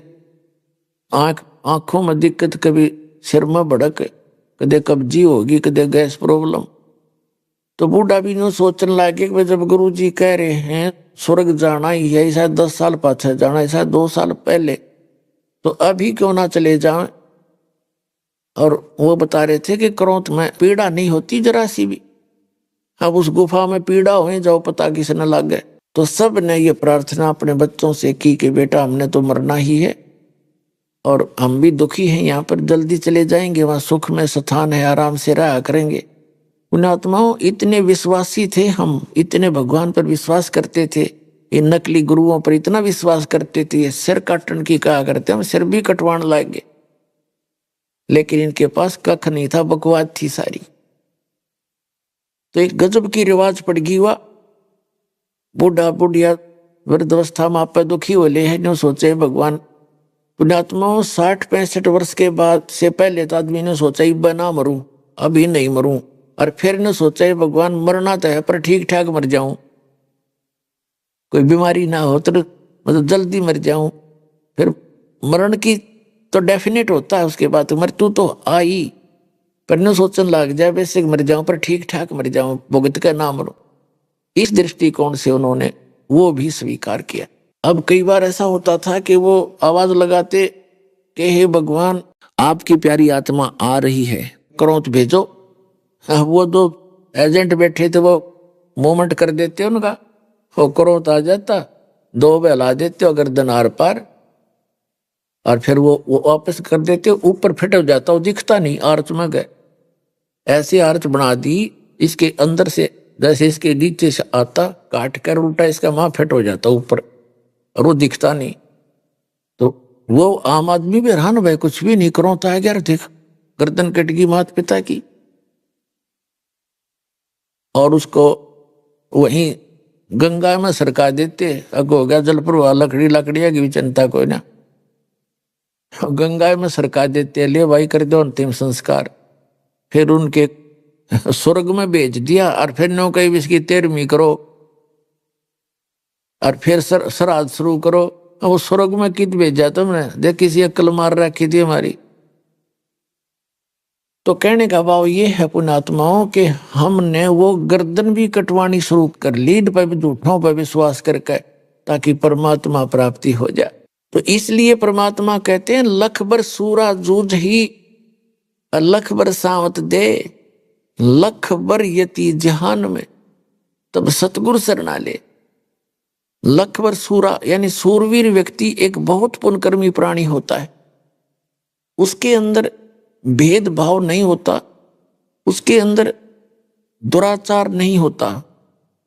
Speaker 7: आंखों में दिक्कत, कभी सिर में भड़क, कदे कब्जी होगी, कदे गैस प्रॉब्लम। तो बूढ़ा भी यूं सोचने लगे कि जब गुरु जी कह रहे हैं स्वर्ग जाना ही है, शायद 10 साल पाछे जाना है, शायद 2 साल पहले, तो अभी क्यों ना चले जाएं। और वो बता रहे थे कि करौंत में पीड़ा नहीं होती जरा सी भी, अब उस गुफा में पीड़ा हो जाओ पता किसने लग गए। तो सब ने ये प्रार्थना अपने बच्चों से की कि बेटा हमने तो मरना ही है और हम भी दुखी हैं, यहाँ पर जल्दी चले जाएंगे, वहाँ सुख में स्थान है, आराम से रहा करेंगे। पुण्यात्माओं, इतने विश्वासी थे हम, इतने भगवान पर विश्वास करते थे, इन नकली गुरुओं पर इतना विश्वास करते थे, सिर काटने की कहा करते, हम सिर भी कटवाने लागे, लेकिन इनके पास कख नहीं था, बकवाद थी सारी। तो एक गजब की रिवाज पड़ गई हुआ, बूढ़ा बुढ़िया वृद्धावस्था में आप दुखी होले है, जो सोचे भगवान। पुण्यात्माओं, 60-65 वर्ष के बाद से पहले तो आदमी ने सोचा ही ना मरूं, अभी नहीं मरूं, और फिर ने सोचा भगवान मरना तो है पर ठीक ठाक मर जाऊं, कोई बीमारी ना हो, तो मतलब जल्दी मर जाऊं। फिर मरण की तो डेफिनेट होता है, उसके बाद मृत्यु तो आई, पर न सोचने लग जाए वैसे मर जाऊं पर ठीक ठाक मर जाऊं, भुगत का ना मरो। इस दृष्टिकोण से उन्होंने वो भी स्वीकार किया। अब कई बार ऐसा होता था कि वो आवाज लगाते कि हे भगवान, आपकी प्यारी आत्मा आ रही है, करौंत भेजो। वो दो एजेंट बैठे थे वो मूवमेंट कर देते उनका, वो करौंत आ जाता, 2 बहला देते हो गर्दन आर पार, और फिर वो वापस कर देते हो, ऊपर फिट हो जाता हो, दिखता नहीं, आर्च में गए। ऐसी आर्च बना दी इसके अंदर से, जैसे इसके नीचे से आता काट कर उल्टा इसका वहां फिट हो जाता ऊपर, और वो दिखता नहीं। तो वो आम आदमी भी हैरान भाई, कुछ भी नहीं करोता है यार, देख गर्दन कट गई माता पिता की। और उसको वहीं गंगा में सरका देते, अगो हो गया जल प्रवाह, लकड़िया की भी चिंता कोई ना, गंगा में सरका देते, ले भाई कर दो अंतिम संस्कार। फिर उनके स्वर्ग में भेज दिया, और फिर नो कहीं इसकी 13वीं करो, और फिर श्राद्ध शुरू करो। वो स्वर्ग में कित भेजा तुमने, देख किसी अक्ल मार रखी थी हमारी। तो कहने का भाव ये है पुण्यात्माओं के हमने वो गर्दन भी कटवानी शुरू कर ली, पर झूठों पर विश्वास करके, ताकि परमात्मा प्राप्ति हो जाए। तो इसलिए परमात्मा कहते हैं लख बर सूरा जूझ ही लख बर सावत दे, लख बर यति जहान में तब सतगुरु शरणा ले। लख बर सूरा यानी सूरवीर व्यक्ति एक बहुत पुण्यकर्मी प्राणी होता है, उसके अंदर भेदभाव नहीं होता, उसके अंदर दुराचार नहीं होता,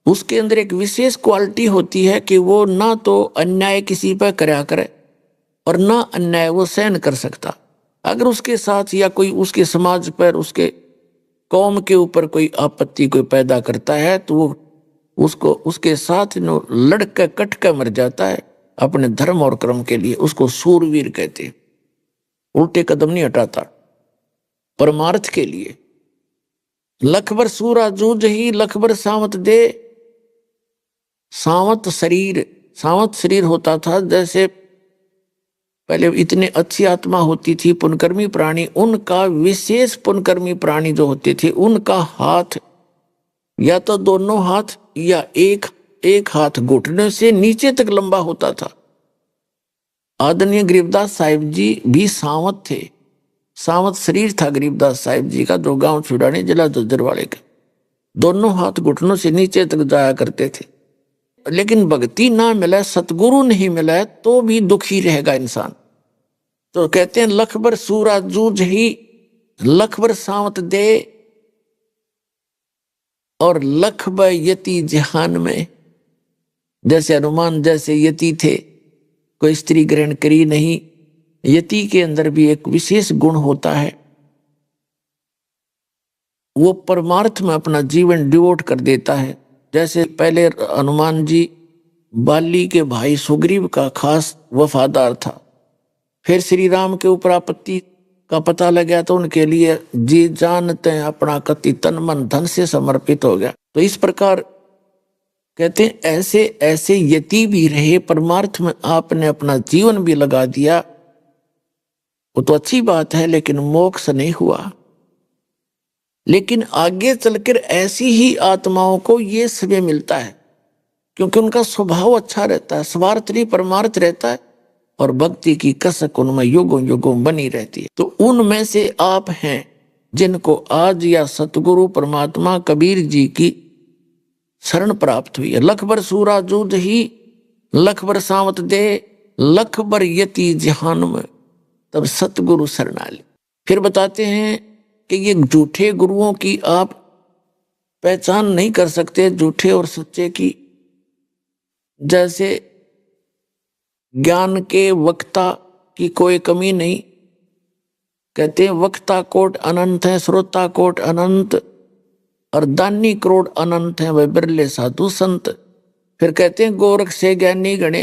Speaker 7: उसके अंदर एक विशेष क्वालिटी होती है कि वो ना तो अन्याय किसी पर करया करे और ना अन्याय वो सहन कर सकता। अगर उसके साथ या कोई उसके समाज पर, उसके कौम के ऊपर कोई आपत्ति कोई पैदा करता है, तो वो उसको उसके साथ लड़ के कट के मर जाता है अपने धर्म और कर्म के लिए। उसको सूरवीर कहते हैं, उल्टे कदम नहीं हटाता परमार्थ के लिए। लख बर सूरा जूझ ही लख बर सावत दे। सावत शरीर होता था, जैसे पहले इतने अच्छी आत्मा होती थी पुण्यकर्मी प्राणी, उनका विशेष पुण्यकर्मी प्राणी जो होते थे, उनका हाथ या तो दोनों हाथ या एक हाथ घुटने से नीचे तक लंबा होता था। आदरणीय गरीबदास साहिब जी भी सावत थे, सावत शरीर था गरीबदास साहिब जी का, जो गांव छुड़ाने जिला जज्जरवाड़े का। दोनों हाथ घुटनों से नीचे तक जाया करते थे। लेकिन भक्ति ना मिला, सतगुरु नहीं मिला, तो भी दुखी रहेगा इंसान। तो कहते हैं लख बर सूरा जूझ ही लख बर सावत दे, और लख बर यति जहान में। जैसे हनुमान जैसे यति थे, कोई स्त्री ग्रहण करी नहीं। यति के अंदर भी एक विशेष गुण होता है, वो परमार्थ में अपना जीवन डिवोट कर देता है। जैसे पहले हनुमान जी बाली के भाई सुग्रीव का खास वफादार था, फिर श्री राम के ऊपर आपत्ति का पता लग गया तो उनके लिए जी जानते हैं अपना कति तन मन धन से समर्पित हो गया। तो इस प्रकार कहते हैं ऐसे ऐसे यति भी रहे, परमार्थ में आपने अपना जीवन भी लगा दिया, वो तो अच्छी बात है, लेकिन मोक्ष नहीं हुआ। लेकिन आगे चलकर ऐसी ही आत्माओं को ये समय मिलता है, क्योंकि उनका स्वभाव अच्छा रहता है, स्वार्थ नहीं परमार्थ रहता है, और भक्ति की कसक उनमें युगों युगों बनी रहती है। तो उनमें से आप हैं जिनको आज या सतगुरु परमात्मा कबीर जी की शरण प्राप्त हुई है। लख बर सूरा जूझ ही लख बर सावत दे, लख बर यति जहान में तब सतगुरु शरणा ले। फिर बताते हैं कि ये झूठे गुरुओं की आप पहचान नहीं कर सकते, झूठे और सच्चे की। जैसे ज्ञान के वक्ता की कोई कमी नहीं, कहते हैं वक्ता कोट अनंत है, श्रोता कोट अनंत, और दानी करोड़ अनंत है, वह बिरले साधु संत। फिर कहते हैं गोरख से ज्ञानी गणे,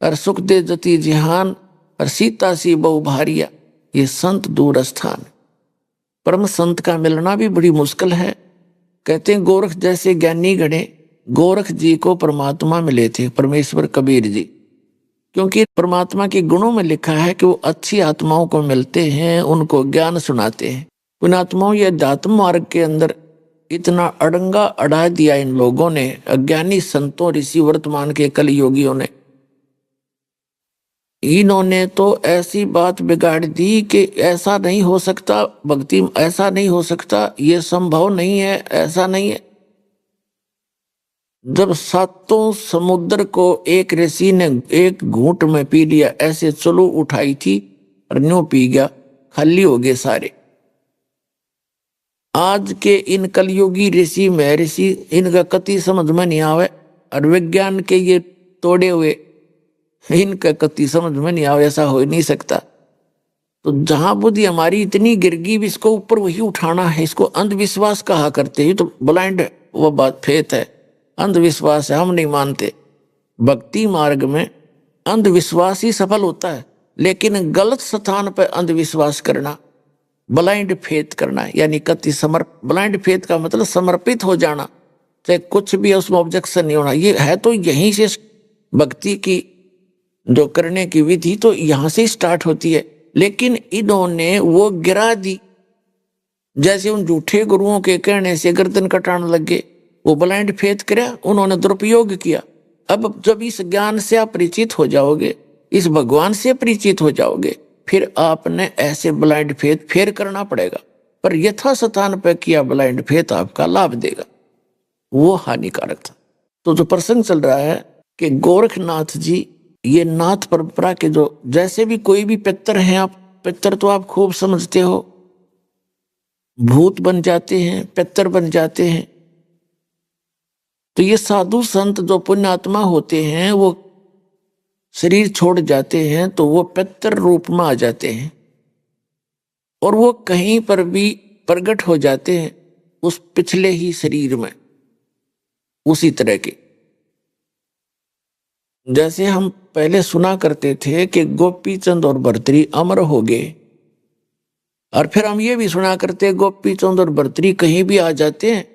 Speaker 7: और सुख दे जति जिहान, और सीता सी बहु भारिया, ये संत दूर स्थान। परम संत का मिलना भी बड़ी मुश्किल है। कहते हैं गोरख जैसे ज्ञानी गणे, गोरख जी को परमात्मा मिले थे, परमेश्वर कबीर जी, क्योंकि परमात्मा के गुणों में लिखा है कि वो अच्छी आत्माओं को मिलते हैं, उनको ज्ञान सुनाते हैं। उन आत्माओं या अध्यात्म मार्ग के अंदर इतना अड़ंगा अड़ा दिया इन लोगों ने, अज्ञानी संतों ऋषि वर्तमान के कल योगियों ने। इन्होंने तो ऐसी बात बिगाड़ दी कि ऐसा नहीं हो सकता, भक्ति ऐसा नहीं हो सकता, ये संभव नहीं है, ऐसा नहीं है। जब सातों समुद्र को एक ऋषि ने एक घूंट में पी लिया, ऐसे चलो उठाई थी और न्यू पी गया, खाली हो गए सारे। आज के इन कलयुगी ऋषि महर्षि इनका कति समझ में नहीं आवे, और विज्ञान के ये तोड़े हुए इनका कति समझ में नहीं आवे, ऐसा हो ही नहीं सकता। तो जहां बुद्धि हमारी इतनी गिरगी भी इसको ऊपर वही उठाना है, इसको अंधविश्वास कहा करते हैं। तो ब्लाइंड वो बात फेथ है, अंधविश्वास है, हम नहीं मानते। भक्ति मार्ग में अंधविश्वास ही सफल होता है, लेकिन गलत स्थान पर अंधविश्वास करना, ब्लाइंड फेथ करना, यानी कति ब्लाइंड फेथ का मतलब समर्पित हो जाना, चाहे कुछ भी है उसमें ऑब्जेक्शन नहीं होना। ये है तो यहीं से भक्ति की जो करने की विधि तो यहां से स्टार्ट होती है, लेकिन इन्होंने वो गिरा दी। जैसे उन झूठे गुरुओं के कहने से गर्दन कटाने लगे, वो ब्लाइंड फेथ किया, उन्होंने दुरुपयोग किया। अब जब इस ज्ञान से आप परिचित हो जाओगे, इस भगवान से परिचित हो जाओगे, फिर आपने ऐसे ब्लाइंड फेथ फेर करना पड़ेगा, पर यथा स्थान पर किया ब्लाइंड फेथ आपका लाभ देगा, वो हानिकारक था। तो जो प्रसंग चल रहा है कि गोरखनाथ जी ये नाथ परंपरा के जो जैसे भी कोई भी पितर हैं, आप पितर तो आप खूब समझते हो, भूत बन जाते हैं, पितर बन जाते हैं। तो ये साधु संत जो पुण्यात्मा होते हैं वो शरीर छोड़ जाते हैं तो वो पितर रूप में आ जाते हैं, और वो कहीं पर भी प्रकट हो जाते हैं उस पिछले ही शरीर में, उसी तरह के। जैसे हम पहले सुना करते थे कि गोपी चंद और भर्तरी अमर हो गए, और फिर हम ये भी सुना करते गोपी चंद और भर्तरी कहीं भी आ जाते हैं।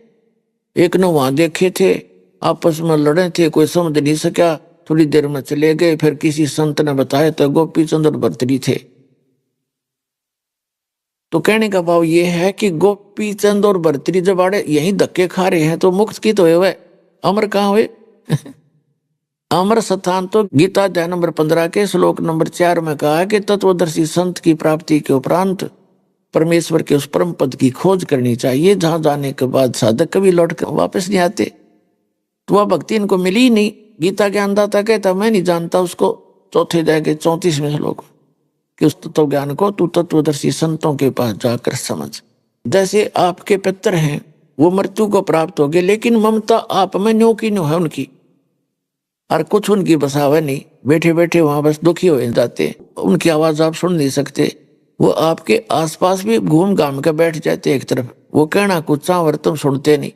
Speaker 7: एक ने वहां देखे थे, आपस में लड़े थे, कोई समझ नहीं सका, थोड़ी देर में चले गए, फिर किसी संत ने बताया तो गोपी चंद और भर्तरी थे। तो कहने का भाव ये है कि गोपी चंद और भर्तरी जब आड़े यही धक्के खा रहे हैं तो मुक्त की तो हुए, अमर कहाँ हुए? अमर स्थान तो गीता अध्याय नंबर 15 के श्लोक नंबर 4 में कहा है कि तत्वदर्शी संत की प्राप्ति के उपरांत परमेश्वर के उस परम पद की खोज करनी चाहिए, जहां जाने के बाद साधक कभी लौट कर वापस नहीं आते। तो वह भक्ति इनको मिली ही नहीं। गीता के अंदाता कहता मैं नहीं जानता उसको, चौथे अध्याय के 34वें श्लोक कि उस तत्व ज्ञान को तू तत्वदर्शी संतों के पास जाकर समझ। जैसे आपके पितर हैं वो मृत्यु को प्राप्त हो गए, लेकिन ममता आप में न्यो की न्यो है उनकी, और कुछ उनकी बसावे नहीं, बैठे बैठे वहां बस दुखी हो जाते, उनकी आवाज आप सुन नहीं सकते, वो आपके आसपास भी घूम घाम कर बैठ जाते एक तरफ, वो कहना कुछ चावर तुम सुनते नहीं।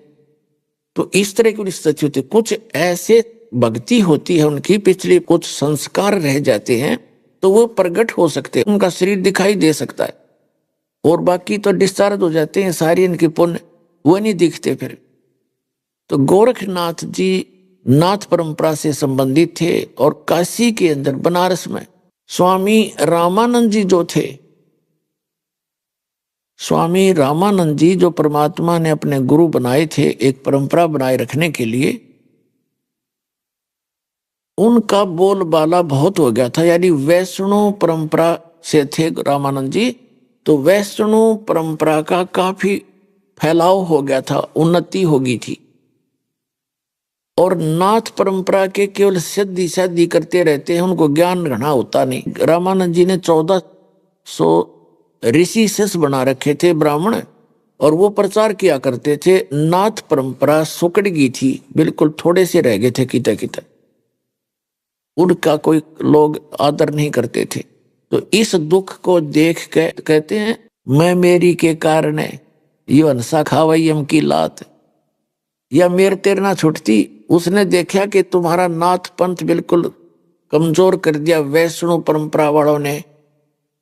Speaker 7: तो इस तरह की स्थिति होती, कुछ ऐसे भक्ति होती है उनकी, पिछले कुछ संस्कार रह जाते हैं तो वो प्रकट हो सकते हैं, उनका शरीर दिखाई दे सकता है, और बाकी तो डिस्चार्ज हो जाते हैं सारी इनकी पुण्य, वो नहीं दिखते फिर। तो गोरखनाथ जी नाथ परंपरा से संबंधित थे, और काशी के अंदर बनारस में स्वामी रामानंद जी जो थे, स्वामी रामानंद जी जो परमात्मा ने अपने गुरु बनाए थे एक परंपरा बनाए रखने के लिए, उनका बोलबाला बहुत हो गया था, यानी वैष्णव परंपरा से थे रामानंद जी, तो वैष्णव परंपरा का काफी फैलाव हो गया था, उन्नति हो गई थी। और नाथ परंपरा के केवल सिद्धि शादी करते रहते हैं, उनको ज्ञान घना होता नहीं। रामानंद जी ने 1400 ऋषि शिष्य बना रखे थे ब्राह्मण, और वो प्रचार किया करते थे। नाथ परंपरा सुकड़ गई थी, बिल्कुल थोड़े से रह गए थे किते किते, उनका कोई लोग आदर नहीं करते थे। तो इस दुख को देख के कहते हैं मैं मेरी के कारण ये हंसा खावैयम की लात, या मेर तेर ना छुटती। उसने देखा कि तुम्हारा नाथ पंथ बिल्कुल कमजोर कर दिया वैष्णव परंपरा वालों ने,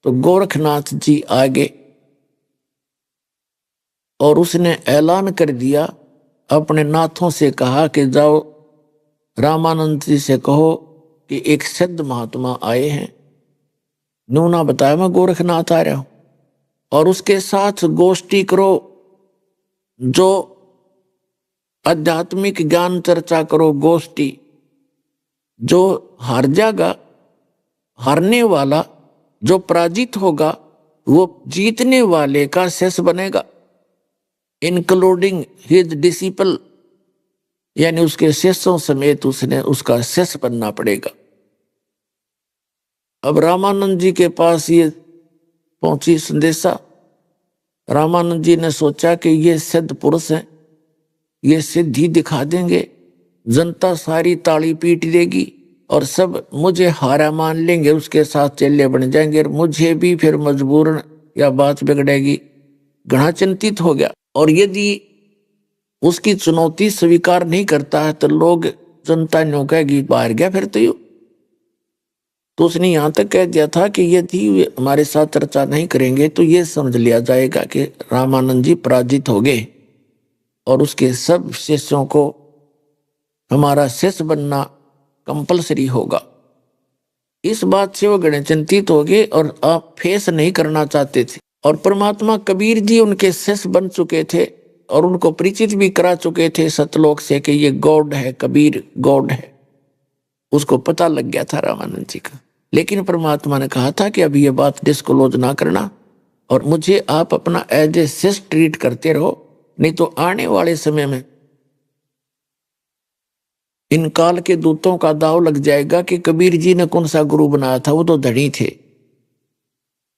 Speaker 7: तो गोरखनाथ जी आगे और उसने ऐलान कर दिया, अपने नाथों से कहा कि जाओ रामानंद जी से कहो कि एक सिद्ध महात्मा आए हैं, नूना बताया मैं गोरखनाथ आ रहा हूं, और उसके साथ गोष्ठी करो, जो आध्यात्मिक ज्ञान चर्चा करो, गोष्ठी। जो हार जाएगा, हारने वाला जो पराजित होगा वो जीतने वाले का शिष्य बनेगा, इंक्लूडिंग हिज डिसिपल। यानी उसके शिष्यों समेत उसने उसका शिष्य बनना पड़ेगा। अब रामानंद जी के पास ये पहुंची संदेशा। रामानंद जी ने सोचा कि ये सिद्ध पुरुष हैं, ये सिद्धि दिखा देंगे, जनता सारी ताली पीट देगी और सब मुझे हारा मान लेंगे, उसके साथ चेले बन जाएंगे और मुझे भी फिर मजबूरन या बात बिगड़ेगी। घना चिंतित हो गया। और यदि उसकी चुनौती स्वीकार नहीं करता है तो लोग जनता न्यों कहेगी बाहर गया फिर तो उसने यहां तक कह दिया था कि यदि हमारे साथ चर्चा नहीं करेंगे तो ये समझ लिया जाएगा कि रामानंद जी पराजित हो गए और उसके सब शिष्यों को हमारा शिष्य बनना कंपलसरी होगा। इस बात से वो गणे चिंतित हो गए और आप फेस नहीं करना चाहते थे। और परमात्मा कबीर जी उनके शिष्य बन चुके थे और उनको परिचित भी करा चुके थे सतलोक से कि ये गॉड है, कबीर गॉड है। उसको पता लग गया था रामानंद जी का। लेकिन परमात्मा ने कहा था कि अभी ये बात डिस्क्लोज ना करना और मुझे आप अपना एज ए शिष्य ट्रीट करते रहो, नहीं तो आने वाले समय में इन काल के दूतों का दाव लग जाएगा कि कबीर जी ने कौन सा गुरु बनाया था, वो तो धनी थे।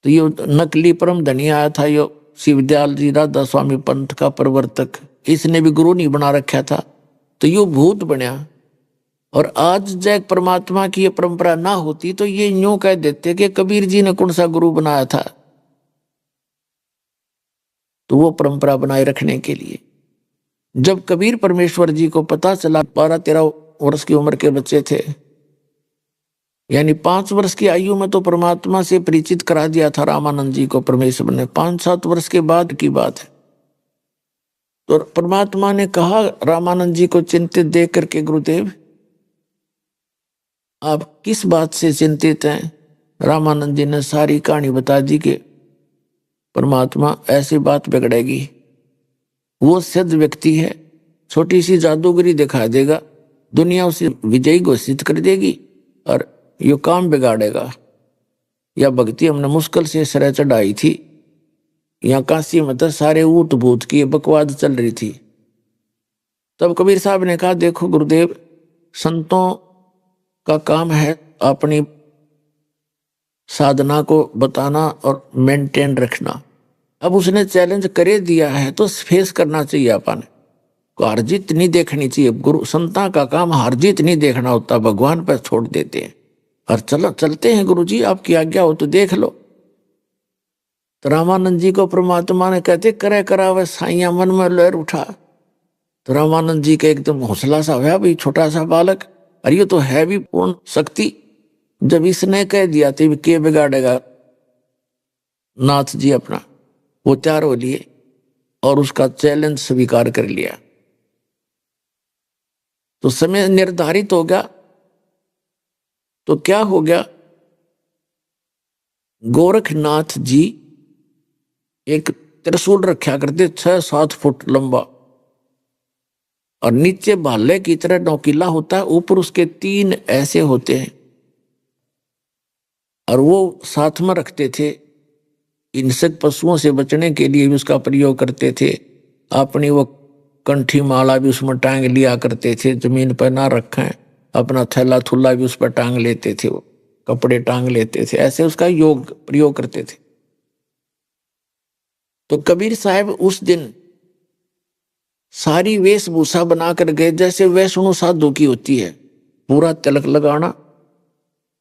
Speaker 7: तो ये नकली परम धनी आया था, यो शिवदयाल जी राधा स्वामी पंथ का प्रवर्तक, इसने भी गुरु नहीं बना रखा था, तो यो भूत बनया। और आज जब परमात्मा की ये परंपरा ना होती तो ये यूं कह देते कि कबीर जी ने कौन सा गुरु बनाया था। तो वो परंपरा बनाए रखने के लिए जब कबीर परमेश्वर जी को पता चला, 12-13 वर्ष की उम्र के बच्चे थे, यानी 5 वर्ष की आयु में तो परमात्मा से परिचित करा दिया था रामानंद जी को परमेश्वर ने। 5-7 वर्ष के बाद की बात है। तो परमात्मा ने कहा रामानंद जी को चिंतित देख करके, गुरुदेव आप किस बात से चिंतित हैं? रामानंद जी ने सारी कहानी बता दी कि परमात्मा ऐसी बात बिगड़ेगी, वो सिद्ध व्यक्ति है, छोटी सी जादूगरी दिखा देगा, दुनिया उसे विजयी घोषित कर देगी और यो काम बिगाड़ेगा। या भक्ति हमने मुश्किल से सिरे चढ़ाई थी, यहाँ काशी में तो सारे ऊट भूत की बकवाद चल रही थी। तब कबीर साहब ने कहा, देखो गुरुदेव, संतों का काम है अपनी साधना को बताना और मेंटेन रखना। अब उसने चैलेंज करे दिया है तो फेस करना चाहिए। अपन को हार जीत नहीं देखनी चाहिए। गुरु संता का काम हार जीत नहीं देखना होता, भगवान पर छोड़ देते हैं और चलो चलते हैं गुरु जी, आपकी आज्ञा हो तो देख लो। तो रामानंद जी को परमात्मा ने कहते करे करावे साइया, मन में लहर उठा। तो रामानंद जी का एकदम हौसला सा हुआ, भाई छोटा सा बालक, अरे ये तो है भी पूर्ण शक्ति। जब इसने कह दिया तो के बिगाड़ेगा नाथ जी अपना, वो तैयार हो लिए और उसका चैलेंज स्वीकार कर लिया। तो समय निर्धारित हो गया। तो क्या हो गया, गोरखनाथ जी एक त्रिशूल रखा करते 6-7 फुट लंबा और नीचे भाले की तरह नोकीला होता है, ऊपर उसके 3 ऐसे होते हैं और वो साथ में रखते थे। हिंसक पशुओं से बचने के लिए भी उसका प्रयोग करते थे। अपनी वो कंठी माला भी उसमें टांग लिया करते थे, जमीन पर ना रखें, अपना थैला थुल्ला भी उस पर टांग लेते थे, वो कपड़े टांग लेते थे, ऐसे उसका प्रयोग करते थे। तो कबीर साहब उस दिन सारी वेशभूषा बनाकर गए जैसे वैष्णो साधु की होती है, पूरा तिलक लगाना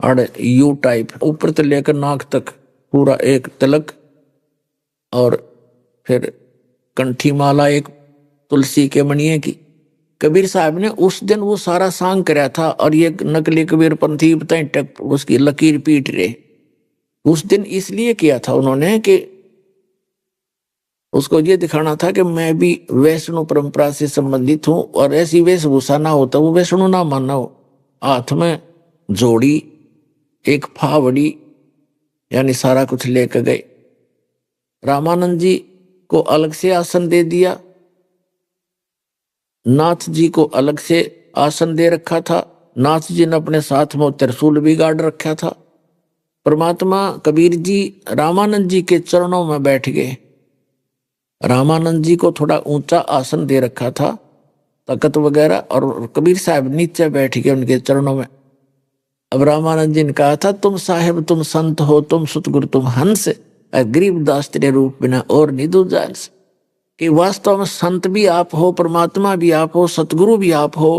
Speaker 7: और यू टाइप ऊपर से लेकर नाक तक पूरा एक तिलक, और फिर कंठी माला एक तुलसी के मणिये की। कबीर साहब ने उस दिन वो सारा सांग कराया था और ये नकली कबीर पंथी टक उसकी लकीर पीट रहे। उस दिन इसलिए किया था उन्होंने कि उसको ये दिखाना था कि मैं भी वैष्णो परंपरा से संबंधित हूं और ऐसी वेशभूषा ना होता, वो वैष्णो ना मानना हो। हाथ में जोड़ी, एक फावड़ी, यानी सारा कुछ लेकर गए। रामानंद जी को अलग से आसन दे दिया, नाथ जी को अलग से आसन दे रखा था। नाथ जी ने अपने साथ में त्रिशूल भी गाड़ रखा था। परमात्मा कबीर जी रामानंद जी के चरणों में बैठ गए। रामानंद जी को थोड़ा ऊंचा आसन दे रखा था तकत वगैरह, और कबीर साहब नीचे बैठ गए उनके चरणों में। अब रामानंद जी ने कहा था, तुम साहेब तुम संत हो, तुम सतगुरु तुम हंस, गरीबदास तेरे रूप बिना और निधु जांस। कि वास्तव में संत भी आप हो, परमात्मा भी आप हो, सतगुरु भी आप हो,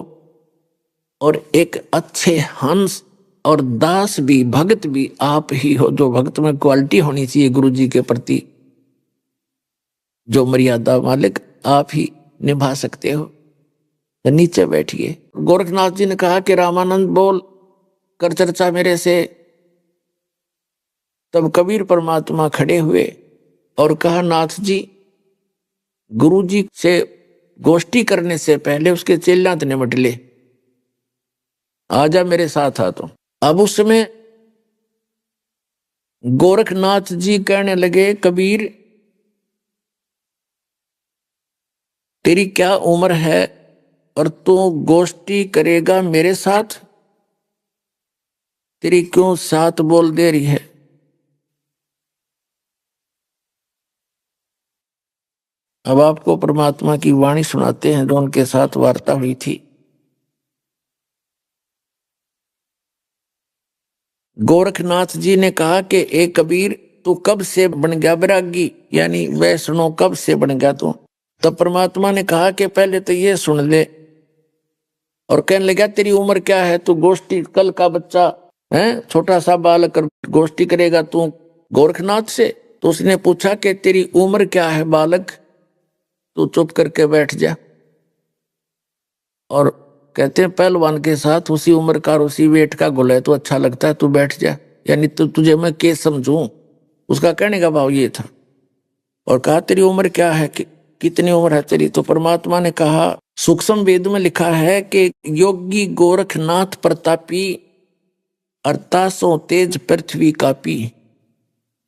Speaker 7: और एक अच्छे हंस और दास भी, भगत भी आप ही हो। जो भक्त में क्वालिटी होनी चाहिए गुरु जी के प्रति, जो मर्यादा मालिक आप ही निभा सकते हो। तो नीचे बैठिए। गोरखनाथ जी ने कहा कि रामानंद बोल कर चर्चा मेरे से। तब कबीर परमात्मा खड़े हुए और कहा, नाथ जी, गुरु जी से गोष्ठी करने से पहले उसके चेला तो निमट ले, आजा मेरे साथ आ। तो अब उस समय गोरखनाथ जी कहने लगे, कबीर तेरी क्या उम्र है और तू गोष्ठी करेगा मेरे साथ? तेरी क्यों साथ बोल दे रही है? अब आपको परमात्मा की वाणी सुनाते हैं जो उनके साथ वार्ता हुई थी। गोरखनाथ जी ने कहा कि ए कबीर, तू कब से बन गया बैरागी, यानी वैष्णो कब से बन गया तू? तब परमात्मा ने कहा कि पहले तो ये सुन ले। और कहने लगा, तेरी उम्र क्या है? तू गोष्ठी कल का बच्चा है, छोटा सा बालक गोष्ठी करेगा तू गोरखनाथ से? तो उसने पूछा कि तेरी उम्र क्या है बालक? तू चुप करके बैठ जा। और कहते हैं पहलवान के साथ उसी उम्र का और उसी वेट का गुल है तो अच्छा लगता है, तू बैठ जा, यानी तुझे मैं के समझूं। उसका कहने का भाव ये था। और कहा, तेरी उम्र क्या है, कितनी उम्र है तेरी? तो परमात्मा ने कहा, सूक्ष्म वेद में लिखा है कि योगी गोरखनाथ प्रतापी, अरतासों तेज पृथ्वी कापी,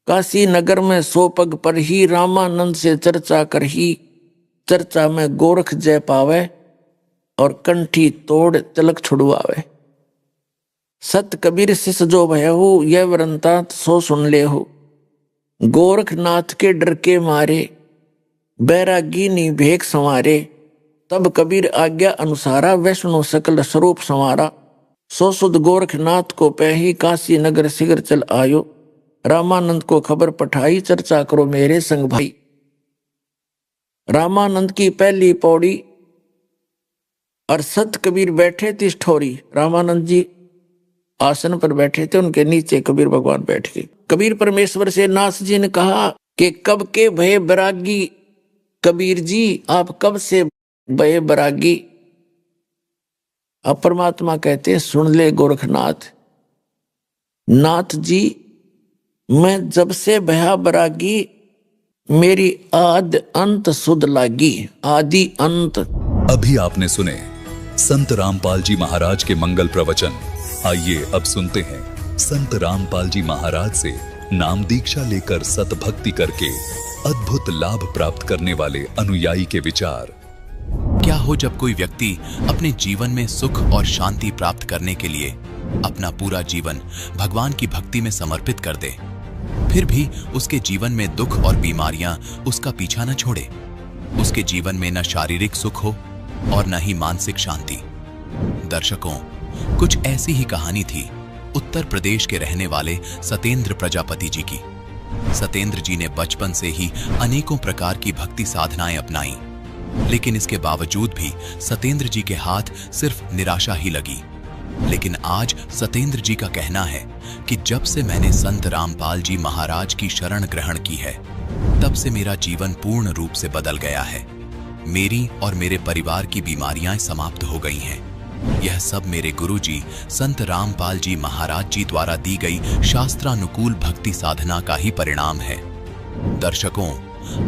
Speaker 7: काशी नगर में 100 पग पर ही, रामानंद से चर्चा कर ही, चर्चा में गोरख जय पावे, और कंठी तोड़ तिलक छुड़वावे। सत कबीर शिष जो भय हो, यह वरंता सो सुन ले हो। गोरखनाथ के डर के मारे, बैरागी नी भेख संवारे, तब कबीर आज्ञा अनुसारा, वैष्णो सकल स्वरूप संवारा। सो सुध गोरखनाथ को पही, काशी नगर शीघ्र चल आयो। रामानंद को खबर पठाई, चर्चा करो मेरे संग भाई। रामानंद की पहली पौड़ी, और सत कबीर बैठे तिस ठोरी। रामानंद जी आसन पर बैठे थे, उनके नीचे कबीर भगवान बैठ गए। कबीर परमेश्वर से नाथ जी ने कहा कि कब के भय बैरागी कबीर जी, आप कब से भय बैरागी? अब परमात्मा कहते हैं, सुन ले गोरखनाथ, नाथ जी मैं जब से भया बैरागी, मेरी आद अंत सुध लागी। आदि अंत।
Speaker 2: अभी आपने सुने संत रामपाल जी महाराज के मंगल प्रवचन। आइए अब सुनते हैं संत रामपाल जी महाराज से नाम दीक्षा लेकर सतभक्ति करके अद्भुत लाभ प्राप्त करने वाले अनुयायी के विचार।
Speaker 4: क्या हो जब कोई व्यक्ति अपने जीवन में सुख और शांति प्राप्त करने के लिए अपना पूरा जीवन भगवान की भक्ति में समर्पित कर दे, फिर भी उसके जीवन में दुख और बीमारियां उसका पीछा न छोड़े। उसके जीवन में न शारीरिक सुख हो और न ही मानसिक शांति। दर्शकों, कुछ ऐसी ही कहानी थी उत्तर प्रदेश के रहने वाले सतेंद्र प्रजापति जी की। सतेंद्र जी ने बचपन से ही अनेकों प्रकार की भक्ति साधनाएं अपनाई, लेकिन इसके बावजूद भी सतेंद्र जी के हाथ सिर्फ निराशा ही लगी। लेकिन आज सतेंद्र जी का कहना है कि जब से मैंने संत रामपाल जी महाराज की शरण ग्रहण की है, तब से मेरा जीवन पूर्ण रूप से बदल गया है। मेरी और मेरे परिवार की बीमारियां समाप्त हो गई हैं। यह सब मेरे गुरुजी संत रामपाल जी महाराज जी द्वारा दी गई शास्त्रानुकूल भक्ति साधना का ही परिणाम है। दर्शकों,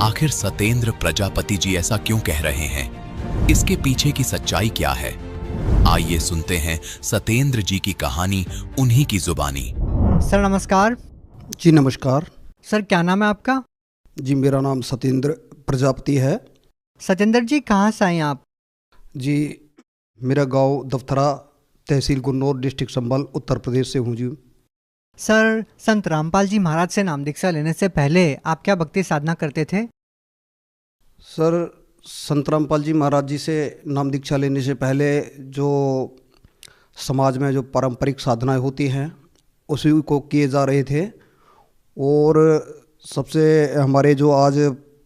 Speaker 4: आखिर सतेंद्र प्रजापति जी ऐसा क्यों कह रहे हैं? इसके पीछे की सच्चाई क्या है? आइए सुनते हैं सतेंद्र जी की कहानी उन्हीं की जुबानी।
Speaker 8: सर नमस्कार।
Speaker 9: जी नमस्कार।
Speaker 8: सर क्या नाम है आपका?
Speaker 9: जी मेरा नाम सतेंद्र प्रजापति है।
Speaker 8: सतेंद्र जी कहाँ से आए आप?
Speaker 9: जी मेरा गांव दफ्तरा, तहसील गुन्नौर, डिस्ट्रिक्ट संभल, उत्तर प्रदेश से हूँ जी।
Speaker 8: सर संत रामपाल जी महाराज से नाम दीक्षा लेने से पहले आप क्या भक्ति साधना करते थे?
Speaker 9: सर संत रामपाल जी महाराज जी से नाम दीक्षा लेने से पहले जो समाज में जो पारंपरिक साधनाएं होती हैं उसी को किए जा रहे थे। और सबसे हमारे जो आज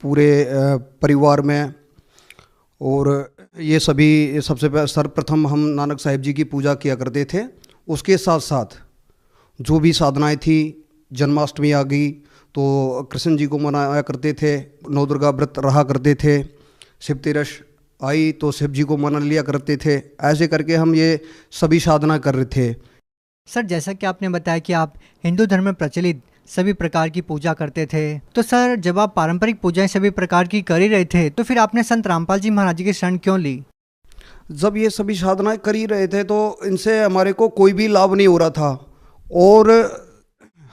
Speaker 9: पूरे परिवार में और ये सभी सबसे सर्वप्रथम हम नानक साहिब जी की पूजा किया करते थे। उसके साथ साथ जो भी साधनाएं थी, जन्माष्टमी आ गई तो कृष्ण जी को मनाया करते थे, नौ दुर्गा व्रत रहा करते थे, शिव तेरस आई तो शिव जी को मना लिया करते थे। ऐसे करके हम ये सभी साधना कर रहे थे।
Speaker 8: सर जैसा कि आपने बताया कि आप हिंदू धर्म में प्रचलित सभी प्रकार की पूजा करते थे, तो सर जब आप पारंपरिक पूजाएं सभी प्रकार की कर ही रहे थे तो फिर आपने संत रामपाल जी महाराज जी की शरण क्यों ली?
Speaker 9: जब ये सभी साधनाएं कर ही रहे थे तो इनसे हमारे को कोई भी लाभ नहीं हो रहा था और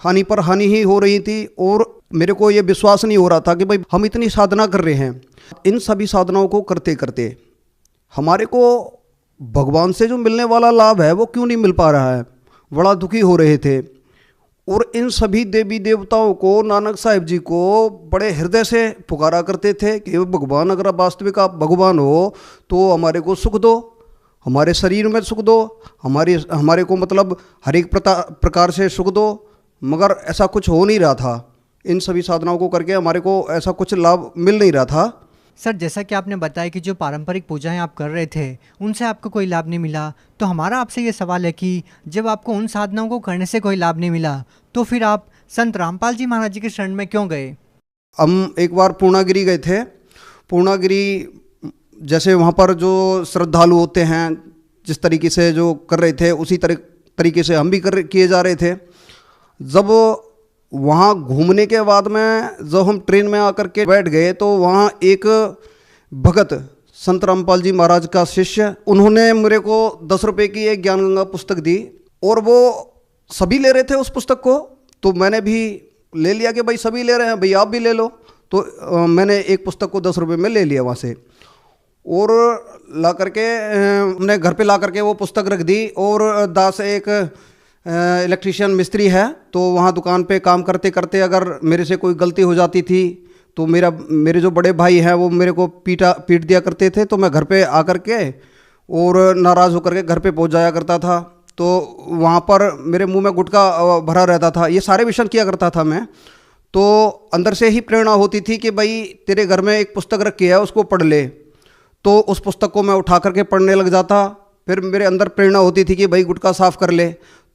Speaker 9: हानि पर हानि ही हो रही थी। और मेरे को ये विश्वास नहीं हो रहा था कि भाई हम इतनी साधना कर रहे हैं, इन सभी साधनाओं को करते करते हमारे को भगवान से जो मिलने वाला लाभ है वो क्यों नहीं मिल पा रहा है। बड़ा दुखी हो रहे थे। और इन सभी देवी देवताओं को, नानक साहिब जी को बड़े हृदय से पुकारा करते थे कि भगवान अगर वास्तविक आप भगवान हो तो हमारे को सुख दो, हमारे शरीर में सुख दो, हमारे को मतलब हर एक प्रकार से सुख दो। मगर ऐसा कुछ हो नहीं रहा था। इन सभी साधनाओं को करके हमारे को ऐसा कुछ लाभ मिल नहीं रहा था।
Speaker 8: सर जैसा कि आपने बताया कि जो पारंपरिक पूजाएं आप कर रहे थे उनसे आपको कोई लाभ नहीं मिला, तो हमारा आपसे ये सवाल है कि जब आपको उन साधनाओं को करने से कोई लाभ नहीं मिला तो फिर आप संत रामपाल जी महाराज जी के शरण में क्यों गए?
Speaker 9: हम एक बार पूर्णागिरी गए थे। पूर्णागिरी जैसे वहाँ पर जो श्रद्धालु होते हैं जिस तरीके से जो कर रहे थे उसी तरीके से हम भी किए जा रहे थे। जब वहाँ घूमने के बाद में जब हम ट्रेन में आकर के बैठ गए तो वहाँ एक भगत संत रामपाल जी महाराज का शिष्य, उन्होंने मेरे को 10 रुपये की एक ज्ञान गंगा पुस्तक दी और वो सभी ले रहे थे उस पुस्तक को, तो मैंने भी ले लिया कि भाई सभी ले रहे हैं, भाई आप भी ले लो। तो मैंने एक पुस्तक को 10 रुपये में ले लिया वहाँ से और ला करके हमने घर पे ला करके वो पुस्तक रख दी। और दास एक इलेक्ट्रीशियन मिस्त्री है, तो वहाँ दुकान पे काम करते करते अगर मेरे से कोई गलती हो जाती थी तो मेरे जो बड़े भाई हैं वो मेरे को पीट दिया करते थे। तो मैं घर पे आकर के और नाराज़ होकर के घर पे पहुँच जाया करता था। तो वहाँ पर मेरे मुंह में गुटखा भरा रहता था। ये सारे विषय किया करता था मैं। तो अंदर से ही प्रेरणा होती थी कि भाई तेरे घर में एक पुस्तक रखी है उसको पढ़ ले। तो उस पुस्तक को मैं उठा करके पढ़ने लग जाता। फिर मेरे अंदर प्रेरणा होती थी कि भाई गुटखा साफ़ कर ले,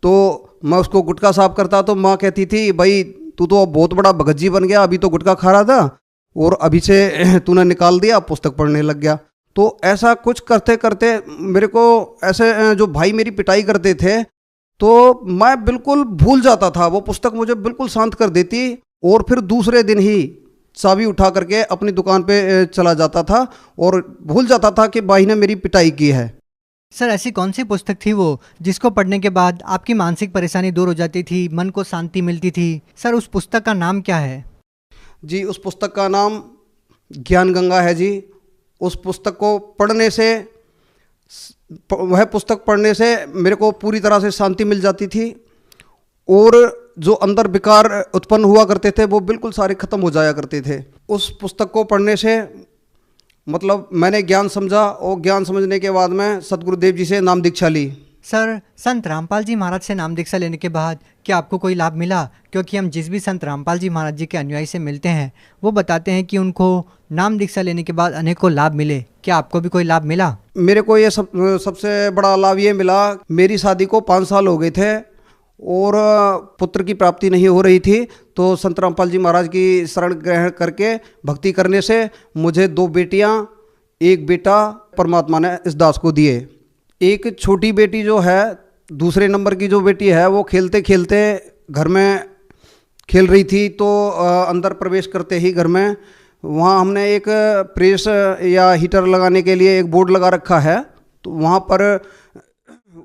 Speaker 9: तो मैं उसको गुटखा साफ़ करता तो माँ कहती थी भाई तू तो बहुत बड़ा भगत जी बन गया, अभी तो गुटखा खा रहा था और अभी से तूने निकाल दिया, पुस्तक पढ़ने लग गया। तो ऐसा कुछ करते करते मेरे को ऐसे जो भाई मेरी पिटाई करते थे तो मैं बिल्कुल भूल जाता था। वो पुस्तक मुझे बिल्कुल शांत कर देती और फिर दूसरे दिन ही चाबी उठा करके अपनी दुकान पे चला जाता था और भूल जाता था कि भाई ने मेरी पिटाई की है।
Speaker 8: सर ऐसी कौन सी पुस्तक थी वो जिसको पढ़ने के बाद आपकी मानसिक परेशानी दूर हो जाती थी, मन को शांति मिलती थी? सर उस पुस्तक का नाम क्या है?
Speaker 9: जी उस पुस्तक का नाम ज्ञान गंगा है जी। उस पुस्तक को पढ़ने से, वह पुस्तक पढ़ने से मेरे को पूरी तरह से शांति मिल जाती थी और जो अंदर विकार उत्पन्न हुआ करते थे वो बिल्कुल सारे खत्म हो जाया करते थे। उस पुस्तक को पढ़ने से मतलब मैंने ज्ञान समझा और ज्ञान समझने के बाद में सतगुरुदेव जी से नाम दीक्षा ली।
Speaker 8: सर संत रामपाल जी महाराज से नाम दीक्षा लेने के बाद क्या आपको कोई लाभ मिला? क्योंकि हम जिस भी संत रामपाल जी महाराज जी के अनुयायी से मिलते हैं वो बताते हैं कि उनको नाम दीक्षा लेने के बाद अनेकों लाभ मिले। क्या आपको भी कोई लाभ मिला?
Speaker 9: मेरे को ये सबसे बड़ा लाभ ये मिला, मेरी शादी को 5 साल हो गए थे और पुत्र की प्राप्ति नहीं हो रही थी। तो संत रामपाल जी महाराज की शरण ग्रहण करके भक्ति करने से मुझे 2 बेटियां, 1 बेटा परमात्मा ने इस दास को दिए। एक छोटी बेटी जो है, दूसरे नंबर की जो बेटी है वो खेलते खेलते घर में खेल रही थी तो अंदर प्रवेश करते ही घर में वहाँ हमने एक प्रेस या हीटर लगाने के लिए एक बोर्ड लगा रखा है। तो वहाँ पर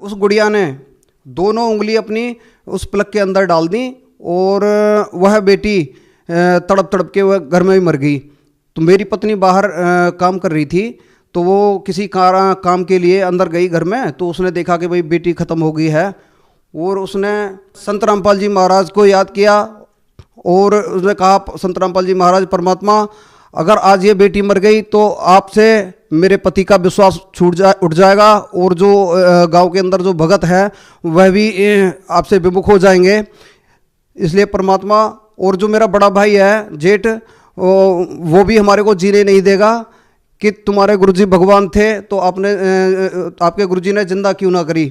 Speaker 9: उस गुड़िया ने दोनों उंगली अपनी उस प्लग के अंदर डाल दी और वह बेटी तड़प तड़प के वह घर में ही मर गई। तो मेरी पत्नी बाहर काम कर रही थी तो वो किसी काम के लिए अंदर गई घर में, तो उसने देखा कि भाई बेटी ख़त्म हो गई है और उसने संत रामपाल जी महाराज को याद किया और उसने कहा संत रामपाल जी महाराज परमात्मा अगर आज ये बेटी मर गई तो आपसे मेरे पति का विश्वास उठ जाएगा, और जो गांव के अंदर जो भगत है वह भी आपसे विमुख हो जाएंगे। इसलिए परमात्मा, और जो मेरा बड़ा भाई है जेठ, वो भी हमारे को जीने नहीं देगा कि तुम्हारे गुरुजी भगवान थे तो आपके गुरुजी ने जिंदा क्यों ना करी।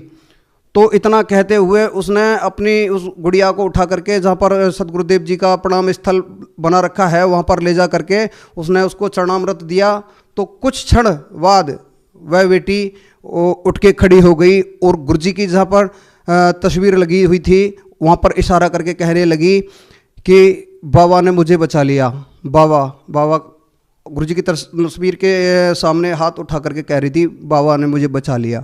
Speaker 9: तो इतना कहते हुए उसने अपनी उस गुड़िया को उठा करके, जहाँ पर सदगुरुदेव जी का प्रणाम स्थल बना रखा है, वहाँ पर ले जा करके उसने उसको चरणामृत दिया। तो कुछ क्षण बाद वह बेटी उठ के खड़ी हो गई और गुरुजी की जहाँ पर तस्वीर लगी हुई थी वहाँ पर इशारा करके कहने लगी कि बाबा ने मुझे बचा लिया। बाबा गुरुजी की तस्वीर के सामने हाथ उठा करके कह रही थी, बाबा ने मुझे बचा लिया।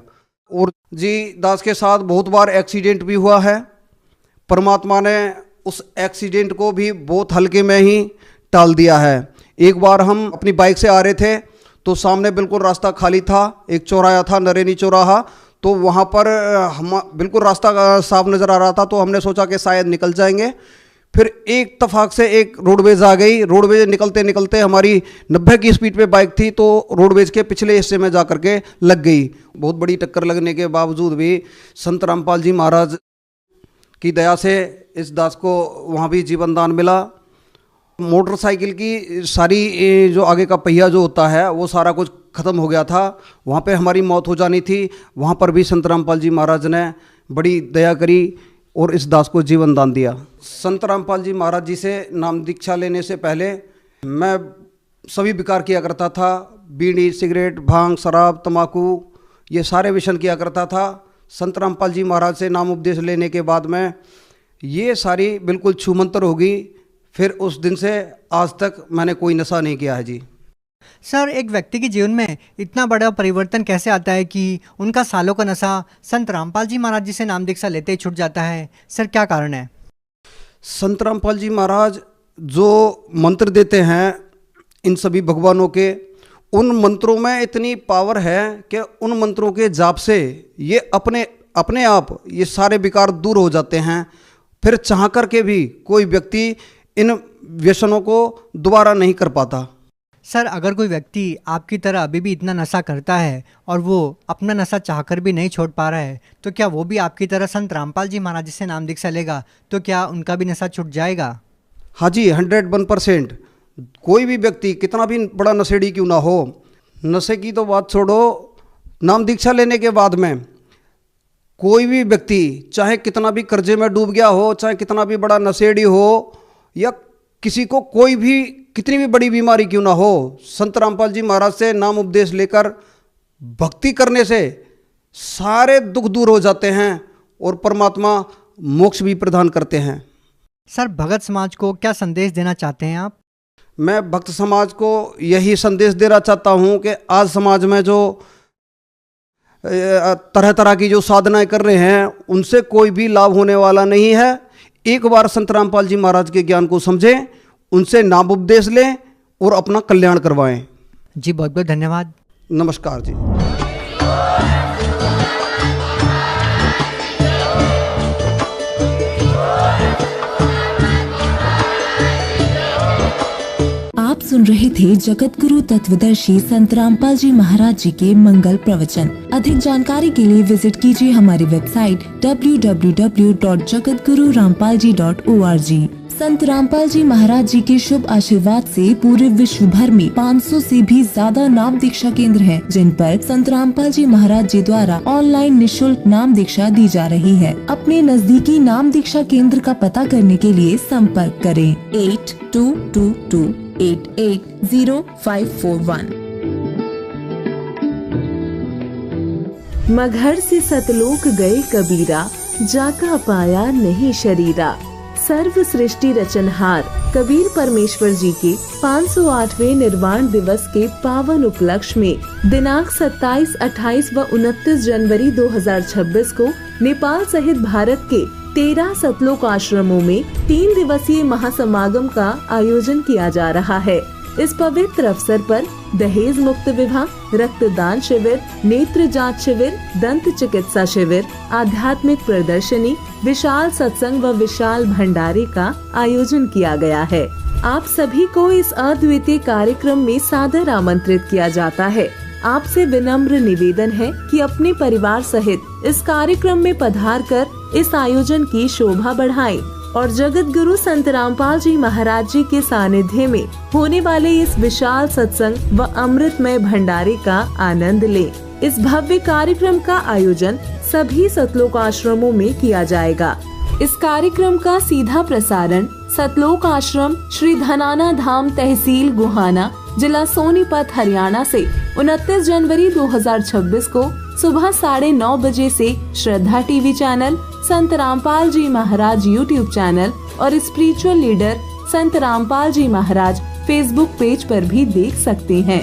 Speaker 9: और जी दास के साथ बहुत बार एक्सीडेंट भी हुआ है। परमात्मा ने उस एक्सीडेंट को भी बहुत हल्के में ही टाल दिया है। एक बार हम अपनी बाइक से आ रहे थे तो सामने बिल्कुल रास्ता खाली था, एक चौराहा था, नरेनी चौराहा, तो वहाँ पर हम बिल्कुल रास्ता साफ नज़र आ रहा था, तो हमने सोचा कि शायद निकल जाएंगे। फिर एक तफाक से एक रोडवेज आ गई। रोडवेज निकलते निकलते हमारी 90 की स्पीड पे बाइक थी, तो रोडवेज के पिछले हिस्से में जा करके लग गई। बहुत बड़ी टक्कर लगने के बावजूद भी संत रामपाल जी महाराज की दया से इस दास को वहाँ भी जीवन दान मिला। मोटरसाइकिल की सारी जो आगे का पहिया जो होता है वो सारा कुछ ख़त्म हो गया था, वहाँ पे हमारी मौत हो जानी थी। वहाँ पर भी संत रामपाल जी महाराज ने बड़ी दया करी और इस दास को जीवन दान दिया। संत रामपाल जी महाराज जी से नाम दीक्षा लेने से पहले मैं सभी विकार किया करता था। बीड़ी, सिगरेट, भांग, शराब, तम्बाकू, ये सारे व्यसन किया करता था। संत रामपाल जी महाराज से नाम उपदेश लेने के बाद में ये सारी बिल्कुल छूमंतर होगी। फिर उस दिन से आज तक मैंने कोई नशा नहीं किया है जी।
Speaker 8: सर, एक व्यक्ति के जीवन में इतना बड़ा परिवर्तन कैसे आता है कि उनका सालों का नशा संत रामपाल जी महाराज जी से नाम दीक्षा लेते ही छूट जाता है? सर, क्या कारण है?
Speaker 9: संत रामपाल जी महाराज जो मंत्र देते हैं इन सभी भगवानों के, उन मंत्रों में इतनी पावर है कि उन मंत्रों के जाप से ये अपने आप ये सारे विकार दूर हो जाते हैं। फिर चाह कर के भी कोई व्यक्ति इन व्यसनों को दोबारा नहीं कर पाता।
Speaker 8: सर, अगर कोई व्यक्ति आपकी तरह अभी भी इतना नशा करता है और वो अपना नशा चाहकर भी नहीं छोड़ पा रहा है, तो क्या वो भी आपकी तरह संत रामपाल जी महाराज जी से नाम दीक्षा लेगा तो क्या उनका भी नशा छूट जाएगा?
Speaker 9: हाँ जी, 101%। कोई भी व्यक्ति कितना भी बड़ा नशेड़ी क्यों ना हो, नशे की तो बात छोड़ो, नाम दीक्षा लेने के बाद में कोई भी व्यक्ति चाहे कितना भी कर्जे में डूब गया हो, चाहे कितना भी बड़ा नशेड़ी हो, या किसी को कोई भी कितनी भी बड़ी बीमारी क्यों ना हो, संत रामपाल जी महाराज से नाम उपदेश लेकर भक्ति करने से सारे दुख दूर हो जाते हैं और परमात्मा मोक्ष भी प्रदान करते हैं।
Speaker 8: सर, भगत समाज को क्या संदेश देना चाहते हैं आप?
Speaker 9: मैं भक्त समाज को यही संदेश देना चाहता हूँ कि आज समाज में जो तरह तरह की जो साधनाएं कर रहे हैं उनसे कोई भी लाभ होने वाला नहीं है। एक बार संत रामपाल जी महाराज के ज्ञान को समझें, उनसे नाम उपदेश लें और अपना कल्याण करवाएं।
Speaker 8: जी, बहुत बहुत धन्यवाद।
Speaker 9: नमस्कार जी।
Speaker 10: आप सुन रहे थे जगत गुरु तत्वदर्शी संत रामपाल जी महाराज जी के मंगल प्रवचन। अधिक जानकारी के लिए विजिट कीजिए हमारी वेबसाइट www.jagatgururampalji.org। संत रामपाल जी महाराज जी के शुभ आशीर्वाद से पूरे विश्व भर में 500 से भी ज्यादा नाम दीक्षा केंद्र हैं, जिन पर संत रामपाल जी महाराज जी द्वारा ऑनलाइन निशुल्क नाम दीक्षा दी जा रही है। अपने नजदीकी नाम दीक्षा केंद्र का पता करने के लिए संपर्क करें 8222880541।
Speaker 1: मगहर से सतलोक गए कबीरा, जाका पाया नहीं शरीरा। सर्व सृष्टि रचनहार कबीर परमेश्वर जी के 508वें निर्वाण दिवस के पावन उपलक्ष्य में दिनांक 27, 28 व 29 जनवरी 2026 को नेपाल सहित भारत के 13 सतलोक आश्रमों में 3 दिवसीय महासमागम का आयोजन किया जा रहा है। इस पवित्र अवसर पर दहेज मुक्त विवाह, रक्तदान शिविर, नेत्र जांच शिविर, दंत चिकित्सा शिविर, आध्यात्मिक प्रदर्शनी, विशाल सत्संग व विशाल भंडारे का आयोजन किया गया है। आप सभी को इस अद्वितीय कार्यक्रम में सादर आमंत्रित किया जाता है। आपसे विनम्र निवेदन है कि अपने परिवार सहित इस कार्यक्रम में पधार कर इस आयोजन की शोभा बढ़ाएं और जगत गुरु संत रामपाल जी महाराज जी के सानिध्य में होने वाले इस विशाल सत्संग व अमृतमय भंडारे का आनंद लें। इस भव्य कार्यक्रम का आयोजन सभी सतलोक आश्रमों में किया जाएगा। इस कार्यक्रम का सीधा प्रसारण सतलोक आश्रम श्री धनाना धाम तहसील गुहाना जिला सोनीपत हरियाणा से 29 जनवरी 2026 को सुबह 9:30 बजे से श्रद्धा टीवी चैनल, संत रामपाल जी महाराज यूट्यूब चैनल और स्पिरिचुअल लीडर संत रामपाल जी महाराज फेसबुक पेज पर भी देख सकते हैं।